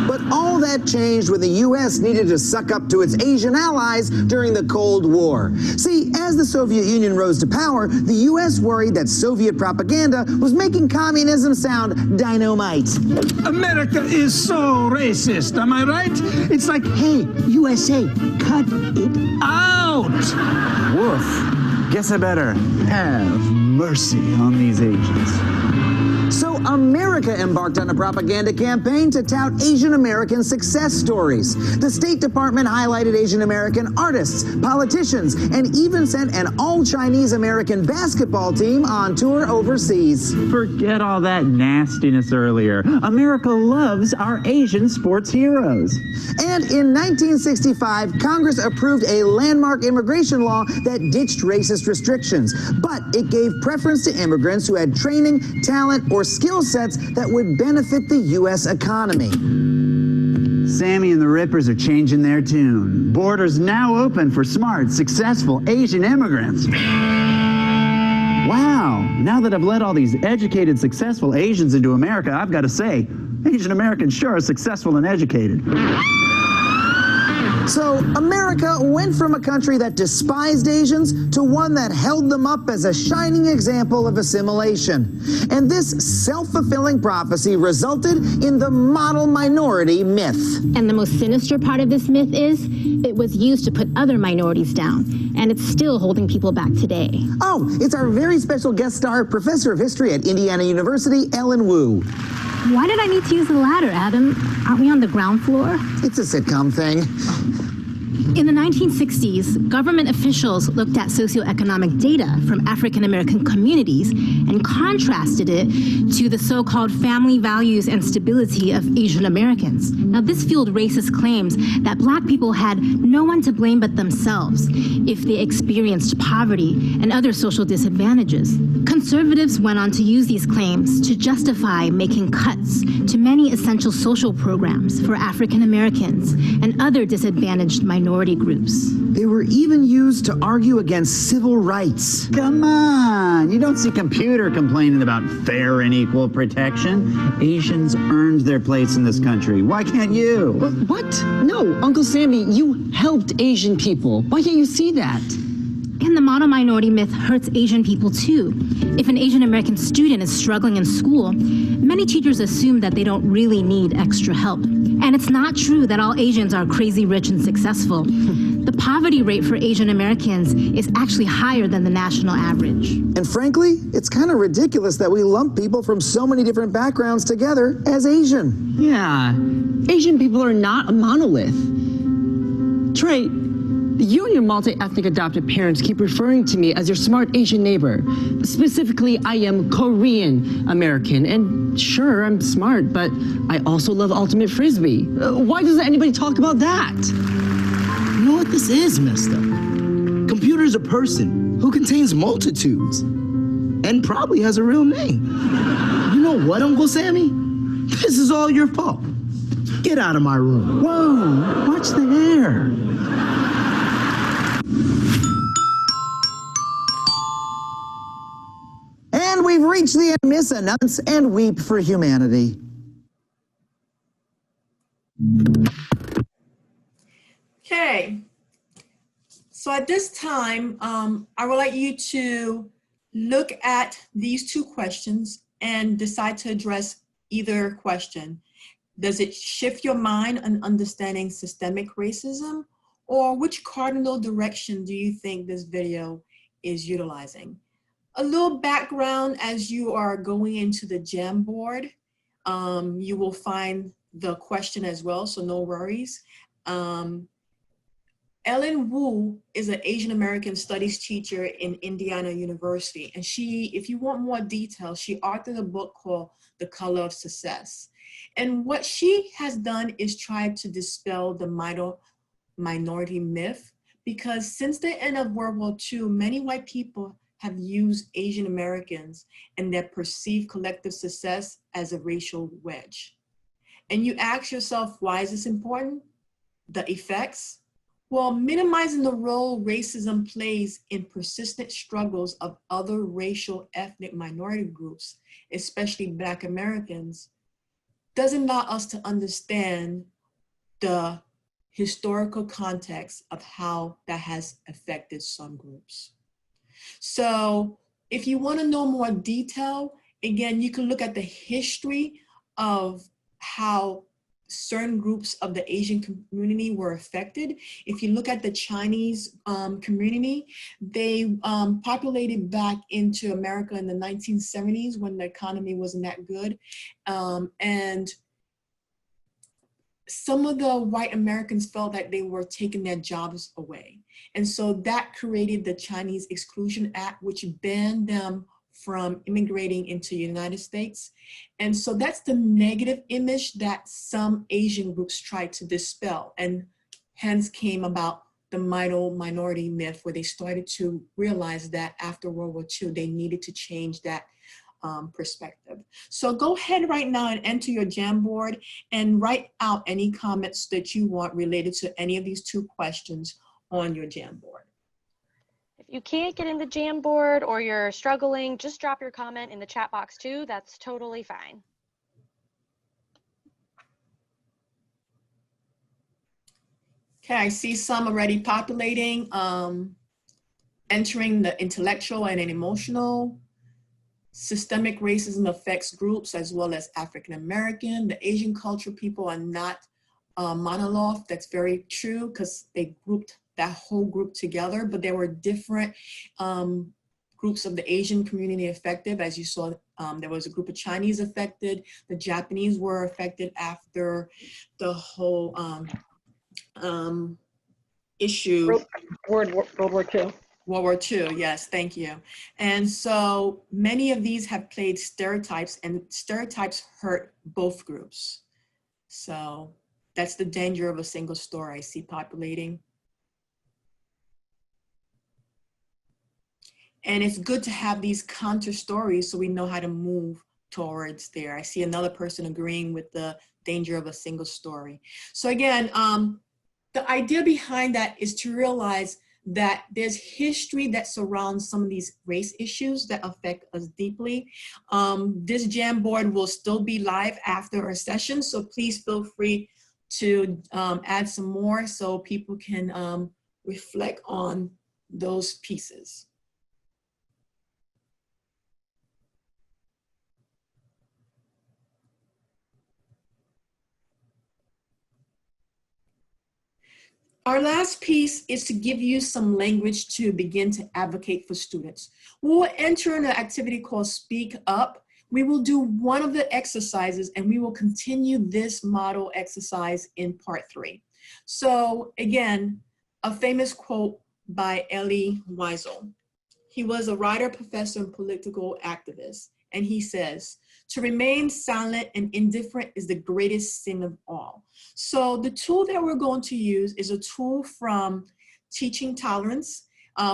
But all that changed when the U.S. needed to suck up to its Asian allies during the Cold War. See, as the Soviet Union rose to power, the U.S. worried that Soviet propaganda was making communism sound dynamite. America is so racist, am I right? It's like, hey, USA, cut it out. Woof. Guess I better have mercy on these Asians. So America embarked on a propaganda campaign to tout Asian American success stories. The State Department highlighted Asian American artists, politicians, and even sent an all-Chinese American basketball team on tour overseas. Forget all that nastiness earlier. America loves our Asian sports heroes. And in 1965, Congress approved a landmark immigration law that ditched racist restrictions, but it gave preference to immigrants who had training, talent, or skill sets that would benefit the U.S. economy. Sammy and the Rippers are changing their tune. Borders now open for smart, successful Asian immigrants. Wow, now that I've let all these educated, successful Asians into America, I've got to say, Asian Americans sure are successful and educated. So America went from a country that despised Asians to one that held them up as a shining example of assimilation. And this self-fulfilling prophecy resulted in the model minority myth. And the most sinister part of this myth is it was used to put other minorities down, and it's still holding people back today. Oh, it's our very special guest star, Professor of History at Indiana University, Ellen Wu. Why did I need to use the ladder, Adam? Aren't we on the ground floor? It's a sitcom thing. In the 1960s, government officials looked at socioeconomic data from African American communities and contrasted it to the so-called family values and stability of Asian Americans. Now, this fueled racist claims that Black people had no one to blame but themselves if they experienced poverty and other social disadvantages. Conservatives went on to use these claims to justify making cuts to many essential social programs for African Americans and other disadvantaged minorities groups. They were even used to argue against civil rights. Come on, you don't see Computer complaining about fair and equal protection. Asians earned their place in this country. Why can't you? What? No, Uncle Sammy, you helped Asian people. Why can't you see that? And the model minority myth hurts Asian people too. If an Asian American student is struggling in school, many teachers assume that they don't really need extra help. And it's not true that all Asians are crazy rich and successful. The poverty rate for Asian Americans is actually higher than the national average. And frankly, it's kind of ridiculous that we lump people from so many different backgrounds together as Asian. Yeah, Asian people are not a monolith. Trey, you and your multi-ethnic adopted parents keep referring to me as your smart Asian neighbor. Specifically, I am Korean American, and sure, I'm smart, but I also love ultimate frisbee. Why doesn't anybody talk about that? You know what? This is messed up. Computer's a person who contains multitudes and probably has a real name. You know what, Uncle Sammy? This is all your fault. Get out of my room. Whoa, watch the hair. And we've reached the end. Miss Announce and weep for humanity. Okay, so at this time, I would like you to look at these two questions and decide to address either question. Does it shift your mind on understanding systemic racism, or which cardinal direction do you think this video is utilizing? A little background as you are going into the Jamboard. You will find the question as well, so no worries. Ellen Wu is an Asian American studies teacher in Indiana University. And she, if you want more details, she authored a book called The Color of Success. And what she has done is try to dispel the minority myth, because since the end of World War II, many white people have used Asian Americans and their perceived collective success as a racial wedge. And you ask yourself, why is this important? The effects. Well, minimizing the role racism plays in persistent struggles of other racial ethnic minority groups, especially Black Americans, doesn't allow us to understand the historical context of how that has affected some groups. So if you want to know more detail, again, you can look at the history of how certain groups of the Asian community were affected. If you look at the Chinese community, they populated back into America in the 1970s when the economy wasn't that good. And some of the white Americans felt that they were taking their jobs away. And so that created the Chinese Exclusion Act, which banned them from immigrating into the United States. And so that's the negative image that some Asian groups tried to dispel, and hence came about the minority myth, where they started to realize that after World War II, they needed to change that perspective. So go ahead right now and enter your Jamboard and write out any comments that you want related to any of these two questions on your Jamboard. If you can't get in the Jamboard or you're struggling, just drop your comment in the chat box too. That's totally fine. Okay, I see some already populating, entering the intellectual and emotional. Systemic racism affects groups as well as African American. The Asian culture people are not monolith. That's very true, because they grouped that whole group together, but there were different groups of the Asian community affected. As you saw, there was a group of Chinese affected. The Japanese were affected after the whole issue. World War II. World War II, yes, thank you. And so many of these have played stereotypes, and stereotypes hurt both groups. So that's the danger of a single story I see populating. And it's good to have these counter stories so we know how to move towards there. I see another person agreeing with the danger of a single story. So again, the idea behind that is to realize that there's history that surrounds some of these race issues that affect us deeply. This Jamboard will still be live after our session, so please feel free to add some more so people can reflect on those pieces. Our last piece is to give you some language to begin to advocate for students. We'll enter an activity called Speak Up. We will do one of the exercises, and we will continue this model exercise in part 3. So again, a famous quote by Elie Wiesel. He was a writer, professor, and political activist. And he says, "To remain silent and indifferent is the greatest sin of all." So the tool that we're going to use is a tool from Teaching Tolerance.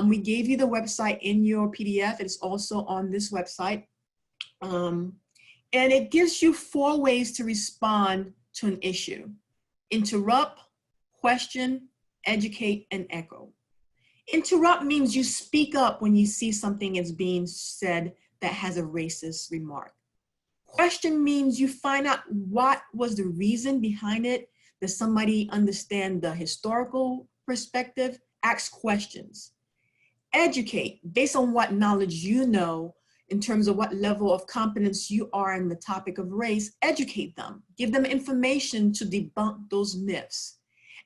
We gave you the website in your PDF. It's also on this website. And it gives you 4 ways to respond to an issue: interrupt, question, educate, and echo. Interrupt means you speak up when you see something is being said that has a racist remark. Question means you find out what was the reason behind it. Does somebody understand the historical perspective? Ask questions. Educate, based on what knowledge you know, in terms of what level of competence you are in the topic of race, educate them. Give them information to debunk those myths.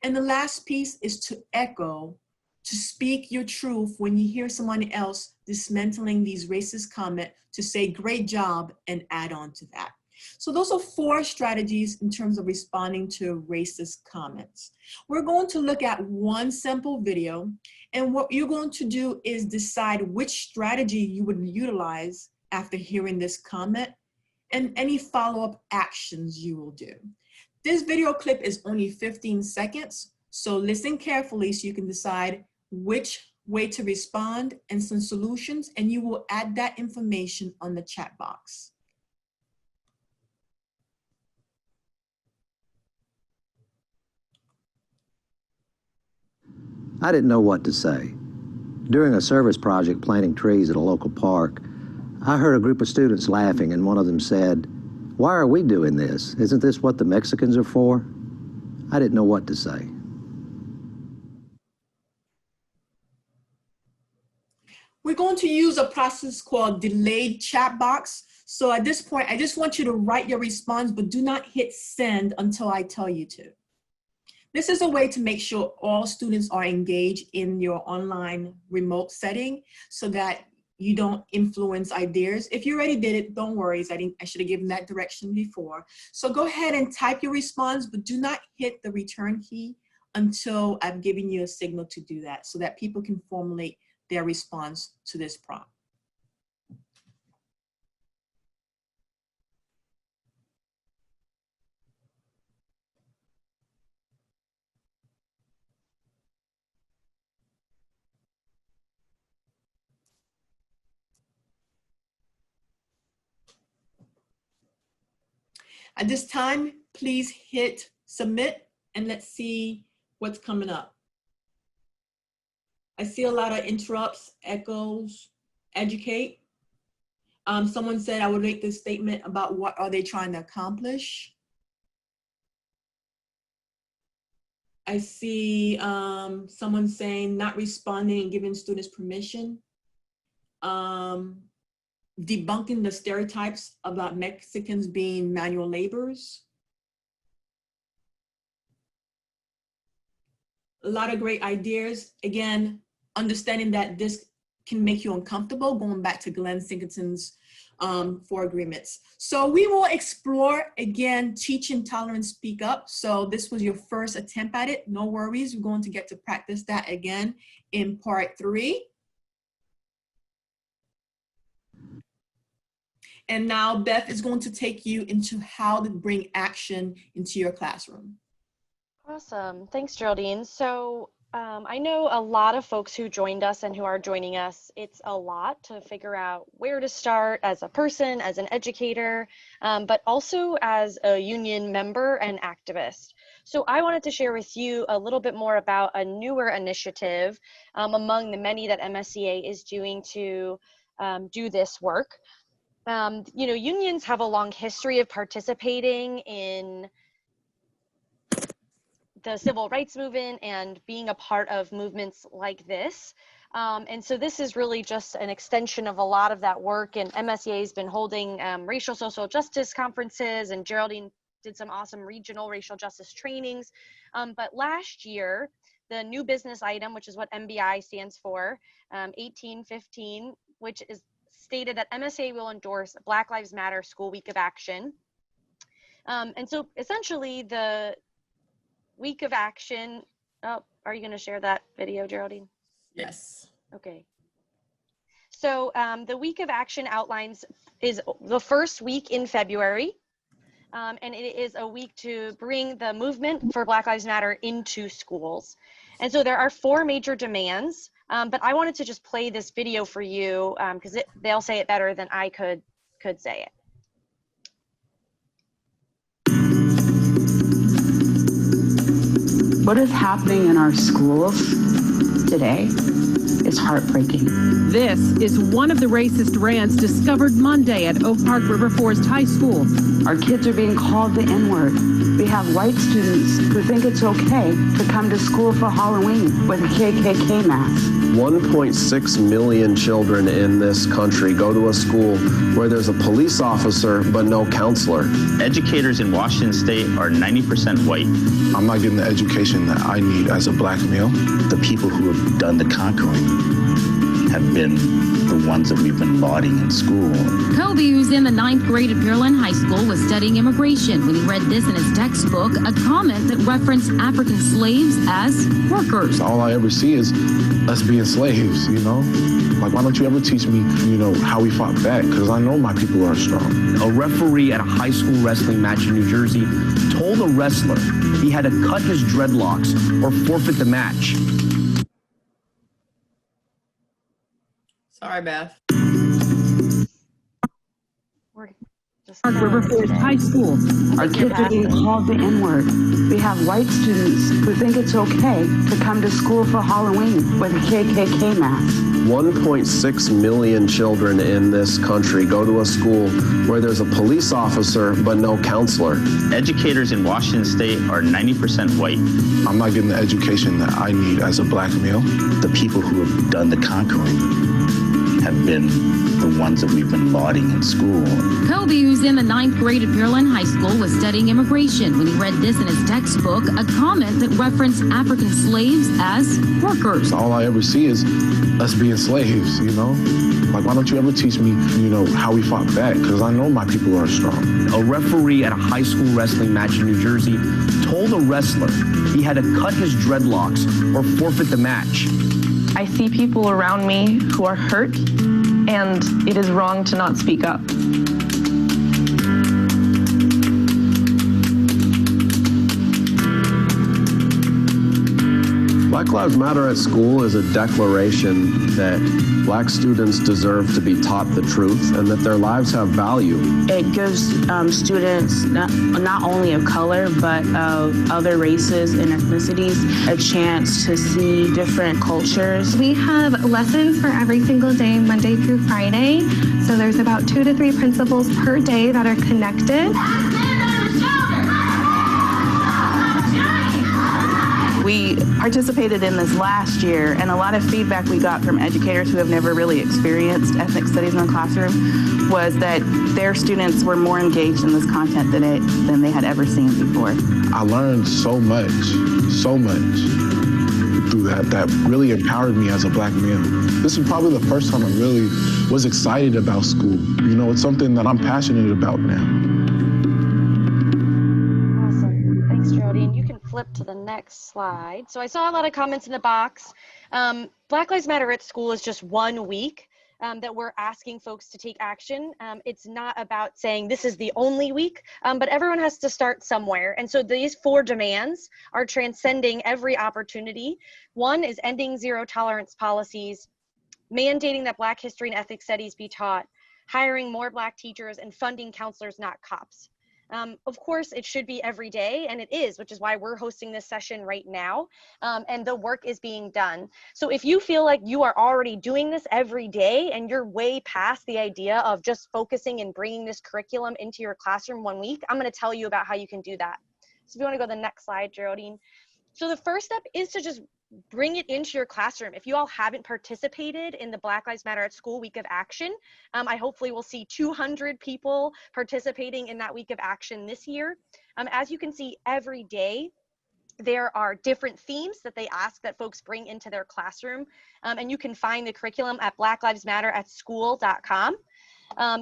And the last piece is to echo, to speak your truth when you hear someone else dismantling these racist comments, to say great job and add on to that. So those are 4 strategies in terms of responding to racist comments. We're going to look at one simple video, and what you're going to do is decide which strategy you would utilize after hearing this comment and any follow-up actions you will do. This video clip is only 15 seconds, so listen carefully so you can decide which way to respond and some solutions, and you will add that information on the chat box. I didn't know what to say. During a service project planting trees at a local park, I heard a group of students laughing, and one of them said, "Why are we doing this? Isn't this what the Mexicans are for?" I didn't know what to say. We're going to use a process called delayed chat box. So at this point, I just want you to write your response, but do not hit send until I tell you to. This is a way to make sure all students are engaged in your online remote setting so that you don't influence ideas. If you already did it, don't worry. I should have given that direction before. So go ahead and type your response, but do not hit the return key until I've given you a signal to do that so that people can formulate their response to this prompt. At this time, please hit submit and let's see what's coming up. I see a lot of interrupts, echoes, educate. Someone said I would make this statement about what are they trying to accomplish. I see someone saying not responding and giving students permission. Debunking the stereotypes about Mexicans being manual laborers. A lot of great ideas. Again, understanding that this can make you uncomfortable, going back to Glenn Singleton's 4 agreements. So we will explore, again, teach intolerant, speak up. So this was your first attempt at it. No worries, we're going to get to practice that again in part 3. And now Beth is going to take you into how to bring action into your classroom. Awesome. Thanks, Geraldine. So I know a lot of folks who joined us and who are joining us. It's a lot to figure out where to start as a person, as an educator, but also as a union member and activist. So I wanted to share with you a little bit more about a newer initiative among the many that MSEA is doing to do this work. You know, unions have a long history of participating in the civil rights movement and being a part of movements like this. And so this is really just an extension of a lot of that work, and MSEA has been holding racial social justice conferences, and Geraldine did some awesome regional racial justice trainings. But last year, the new business item, which is what MBI stands for, 1815, which is stated that MSEA will endorse Black Lives Matter School Week of Action. And so essentially the Week of Action, oh, are you gonna share that video, Geraldine? Yes. Okay. So the Week of Action outlines is the first week in February, and it is a week to bring the movement for Black Lives Matter into schools. And so there are 4 major demands, but I wanted to just play this video for you because they'll say it better than I could say it. What is happening in our schools today is heartbreaking. This is one of the racist rants discovered Monday at Oak Park River Forest High School. Our kids are being called the N-word. We have white students who think it's okay to come to school for Halloween with a KKK mask. 1.6 million children in this country go to a school where there's a police officer but no counselor. Educators in Washington State are 90% white. I'm not getting the education that I need as a black male. The people who have done the conquering have been the ones that we've been lauding in school. Kobe, who's in the 9th grade at Pearland High School, was studying immigration when he read this in his textbook, a comment that referenced African slaves as workers. All I ever see is us being slaves, you know? Like, why don't you ever teach me, you know, how we fought back? Because I know my people are strong. A referee at a high school wrestling match in New Jersey told a wrestler he had to cut his dreadlocks or forfeit the match. Sorry, Beth. River Forest High School. Our kids are being called the N-word. We have white students who think it's okay to come to school for Halloween with a KKK mask. 1.6 million children in this country go to a school where there's a police officer but no counselor. Educators in Washington State are 90% white. I'm not getting the education that I need as a black male. The people who have done the conquering have been the ones that we've been lauding in school. Kobe, who's in the 9th grade at Pearland High School, was studying immigration when he read this in his textbook, a comment that referenced African slaves as workers. All I ever see is us being slaves, you know? Like, why don't you ever teach me, you know, how we fought back? Because I know my people are strong. A referee at a high school wrestling match in New Jersey told a wrestler he had to cut his dreadlocks or forfeit the match. I see people around me who are hurt, and it is wrong to not speak up. Black Lives Matter at School is a declaration that black students deserve to be taught the truth and that their lives have value. It gives students not only of color, but of other races and ethnicities a chance to see different cultures. We have lessons for every single day, Monday through Friday. So there's about 2 to 3 principals per day that are connected. We participated in this last year, and a lot of feedback we got from educators who have never really experienced ethnic studies in the classroom was that their students were more engaged in this content than they had ever seen before. I learned so much through that really empowered me as a black male. This is probably the first time I really was excited about school. You know, it's something that I'm passionate about now. Flip to the next slide. So I saw a lot of comments in the box. Black Lives Matter at School is just 1 week that we're asking folks to take action. It's not about saying this is the only week, but everyone has to start somewhere. And so these 4 demands are transcending every opportunity. 1 is ending zero tolerance policies, mandating that Black history and ethnic studies be taught, hiring more Black teachers, and funding counselors, not cops. Of course, it should be every day, and it is, which is why we're hosting this session right now, and the work is being done. So if you feel like you are already doing this every day and you're way past the idea of just focusing and bringing this curriculum into your classroom 1 week, I'm going to tell you about how you can do that. So if you want to go to the next slide, Geraldine. So the first step is to just bring it into your classroom. If you all haven't participated in the Black Lives Matter at School Week of Action, I hopefully will see 200 people participating in that week of action this year. As you can see, every day there are different themes that they ask that folks bring into their classroom, and you can find the curriculum at blacklivesmatteratschool.com.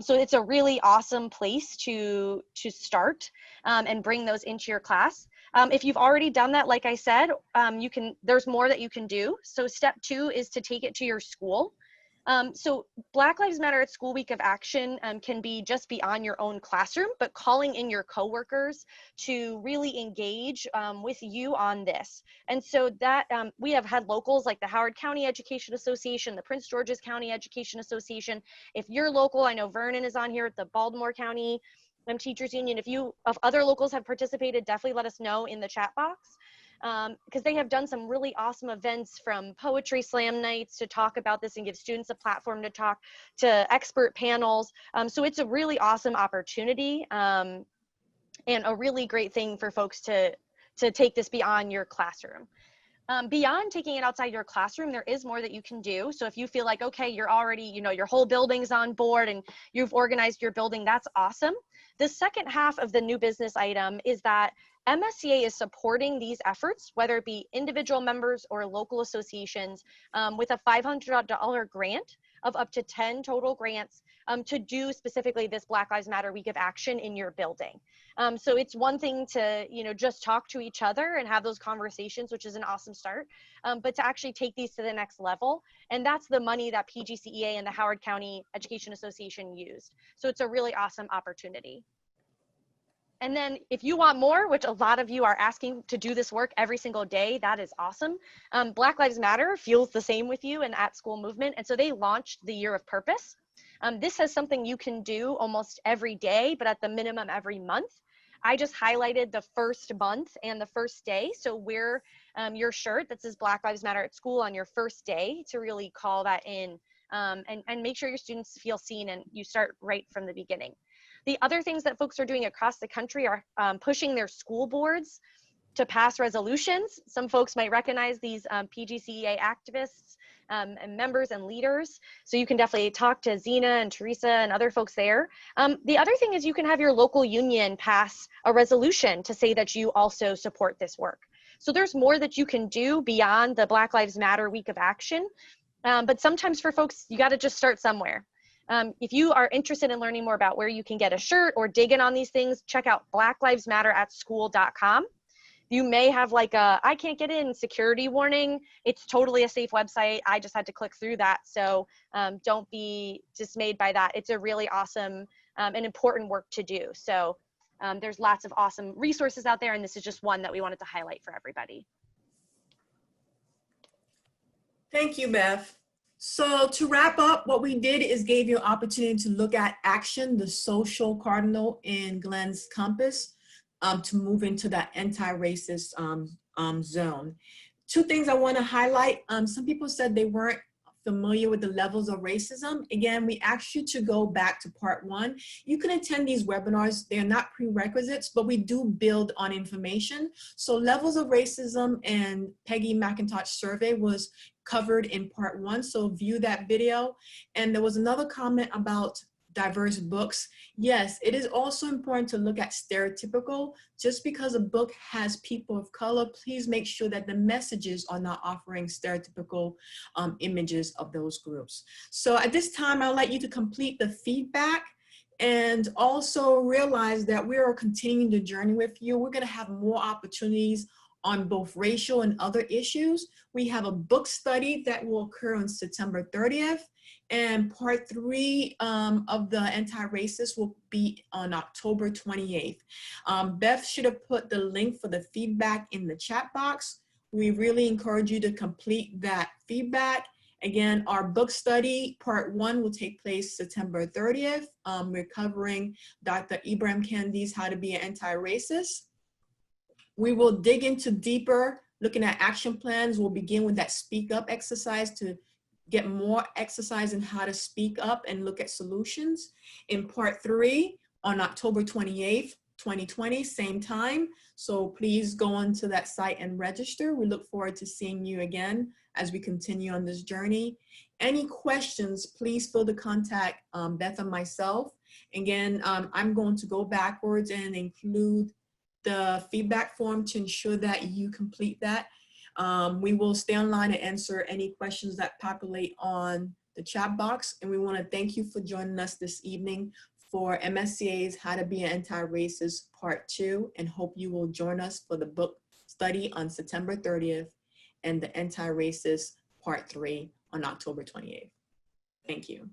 So it's a really awesome place to start and bring those into your class. If you've already done that, like I said, there's more that you can do. So step 2 is to take it to your school. So Black Lives Matter at School Week of Action can be just beyond your own classroom, but calling in your coworkers to really engage with you on this. And so that we have had locals like the Howard County Education Association, the Prince George's County Education Association. If you're local, I know Vernon is on here at the Baltimore County Teachers Union. If other locals have participated, definitely let us know in the chat box. Because they have done some really awesome events, from poetry slam nights to talk about this and give students a platform to talk, to expert panels. So it's a really awesome opportunity and a really great thing for folks to take this beyond your classroom. Beyond taking it outside your classroom, there is more that you can do. So if you feel like, okay, you're already, your whole building's on board and you've organized your building, that's awesome. The second half of the new business item is that MSCA is supporting these efforts, whether it be individual members or local associations, with a $500 grant of up to 10 total grants to do specifically this Black Lives Matter Week of Action in your building. So it's one thing to, just talk to each other and have those conversations, which is an awesome start, but to actually take these to the next level. And that's the money that PGCEA and the Howard County Education Association used. So it's a really awesome opportunity. And then if you want more, which a lot of you are asking to do this work every single day, that is awesome. Black Lives Matter feels the same with you and at school movement. And so they launched the Year of Purpose. This is something you can do almost every day, but at the minimum every month. I just highlighted the first month and the first day. So wear your shirt that says Black Lives Matter at school on your first day to really call that in, and make sure your students feel seen, and you start right from the beginning. The other things that folks are doing across the country are pushing their school boards to pass resolutions. Some folks might recognize these PGCEA activists and members and leaders. So you can definitely talk to Zena and Teresa and other folks there. The other thing is you can have your local union pass a resolution to say that you also support this work. So there's more that you can do beyond the Black Lives Matter Week of Action. But sometimes for folks, you gotta just start somewhere. If you are interested in learning more about where you can get a shirt or dig in on these things, check out blacklivesmatteratschool.com. You may have like a, I can't get in security warning. It's totally a safe website. I just had to click through that. So don't be dismayed by that. It's a really awesome and important work to do. So there's lots of awesome resources out there, and this is just one that we wanted to highlight for everybody. Thank you, Beth. So to wrap up, what we did is gave you an opportunity to look at action, the social cardinal in Glenn's compass, to move into that anti-racist zone. Two things I want to highlight. Some people said they weren't familiar with the levels of racism. Again, we asked you to go back to part 1. You can attend these webinars. They're not prerequisites, but we do build on information. So levels of racism and Peggy McIntosh survey was covered in part 1. So view that video. And there was another comment about diverse books. Yes, it is also important to look at stereotypical. Just because a book has people of color, please make sure that the messages are not offering stereotypical images of those groups. So at this time, I'd like you to complete the feedback and also realize that we are continuing the journey with you. We're gonna have more opportunities on both racial and other issues. We have a book study that will occur on September 30th. And part 3 of the anti-racist will be on October 28th. Beth should have put the link for the feedback in the chat box. We really encourage you to complete that feedback. Again, our book study, part 1 will take place September 30th. We're covering Dr. Ibram Kendi's How to Be an Anti-Racist. We will dig into deeper, looking at action plans. We'll begin with that speak up exercise to get more exercise in how to speak up and look at solutions. In part 3 on October 28th, 2020, same time. So please go onto that site and register. We look forward to seeing you again as we continue on this journey. Any questions, please feel to contact Beth and myself. Again, I'm going to go backwards and include the feedback form to ensure that you complete that. We will stay online and answer any questions that populate on the chat box. And we want to thank you for joining us this evening for MSCA's How to Be an Anti-Racist Part 2, and hope you will join us for the book study on September 30th and the Anti-Racist Part 3 on October 28th. Thank you.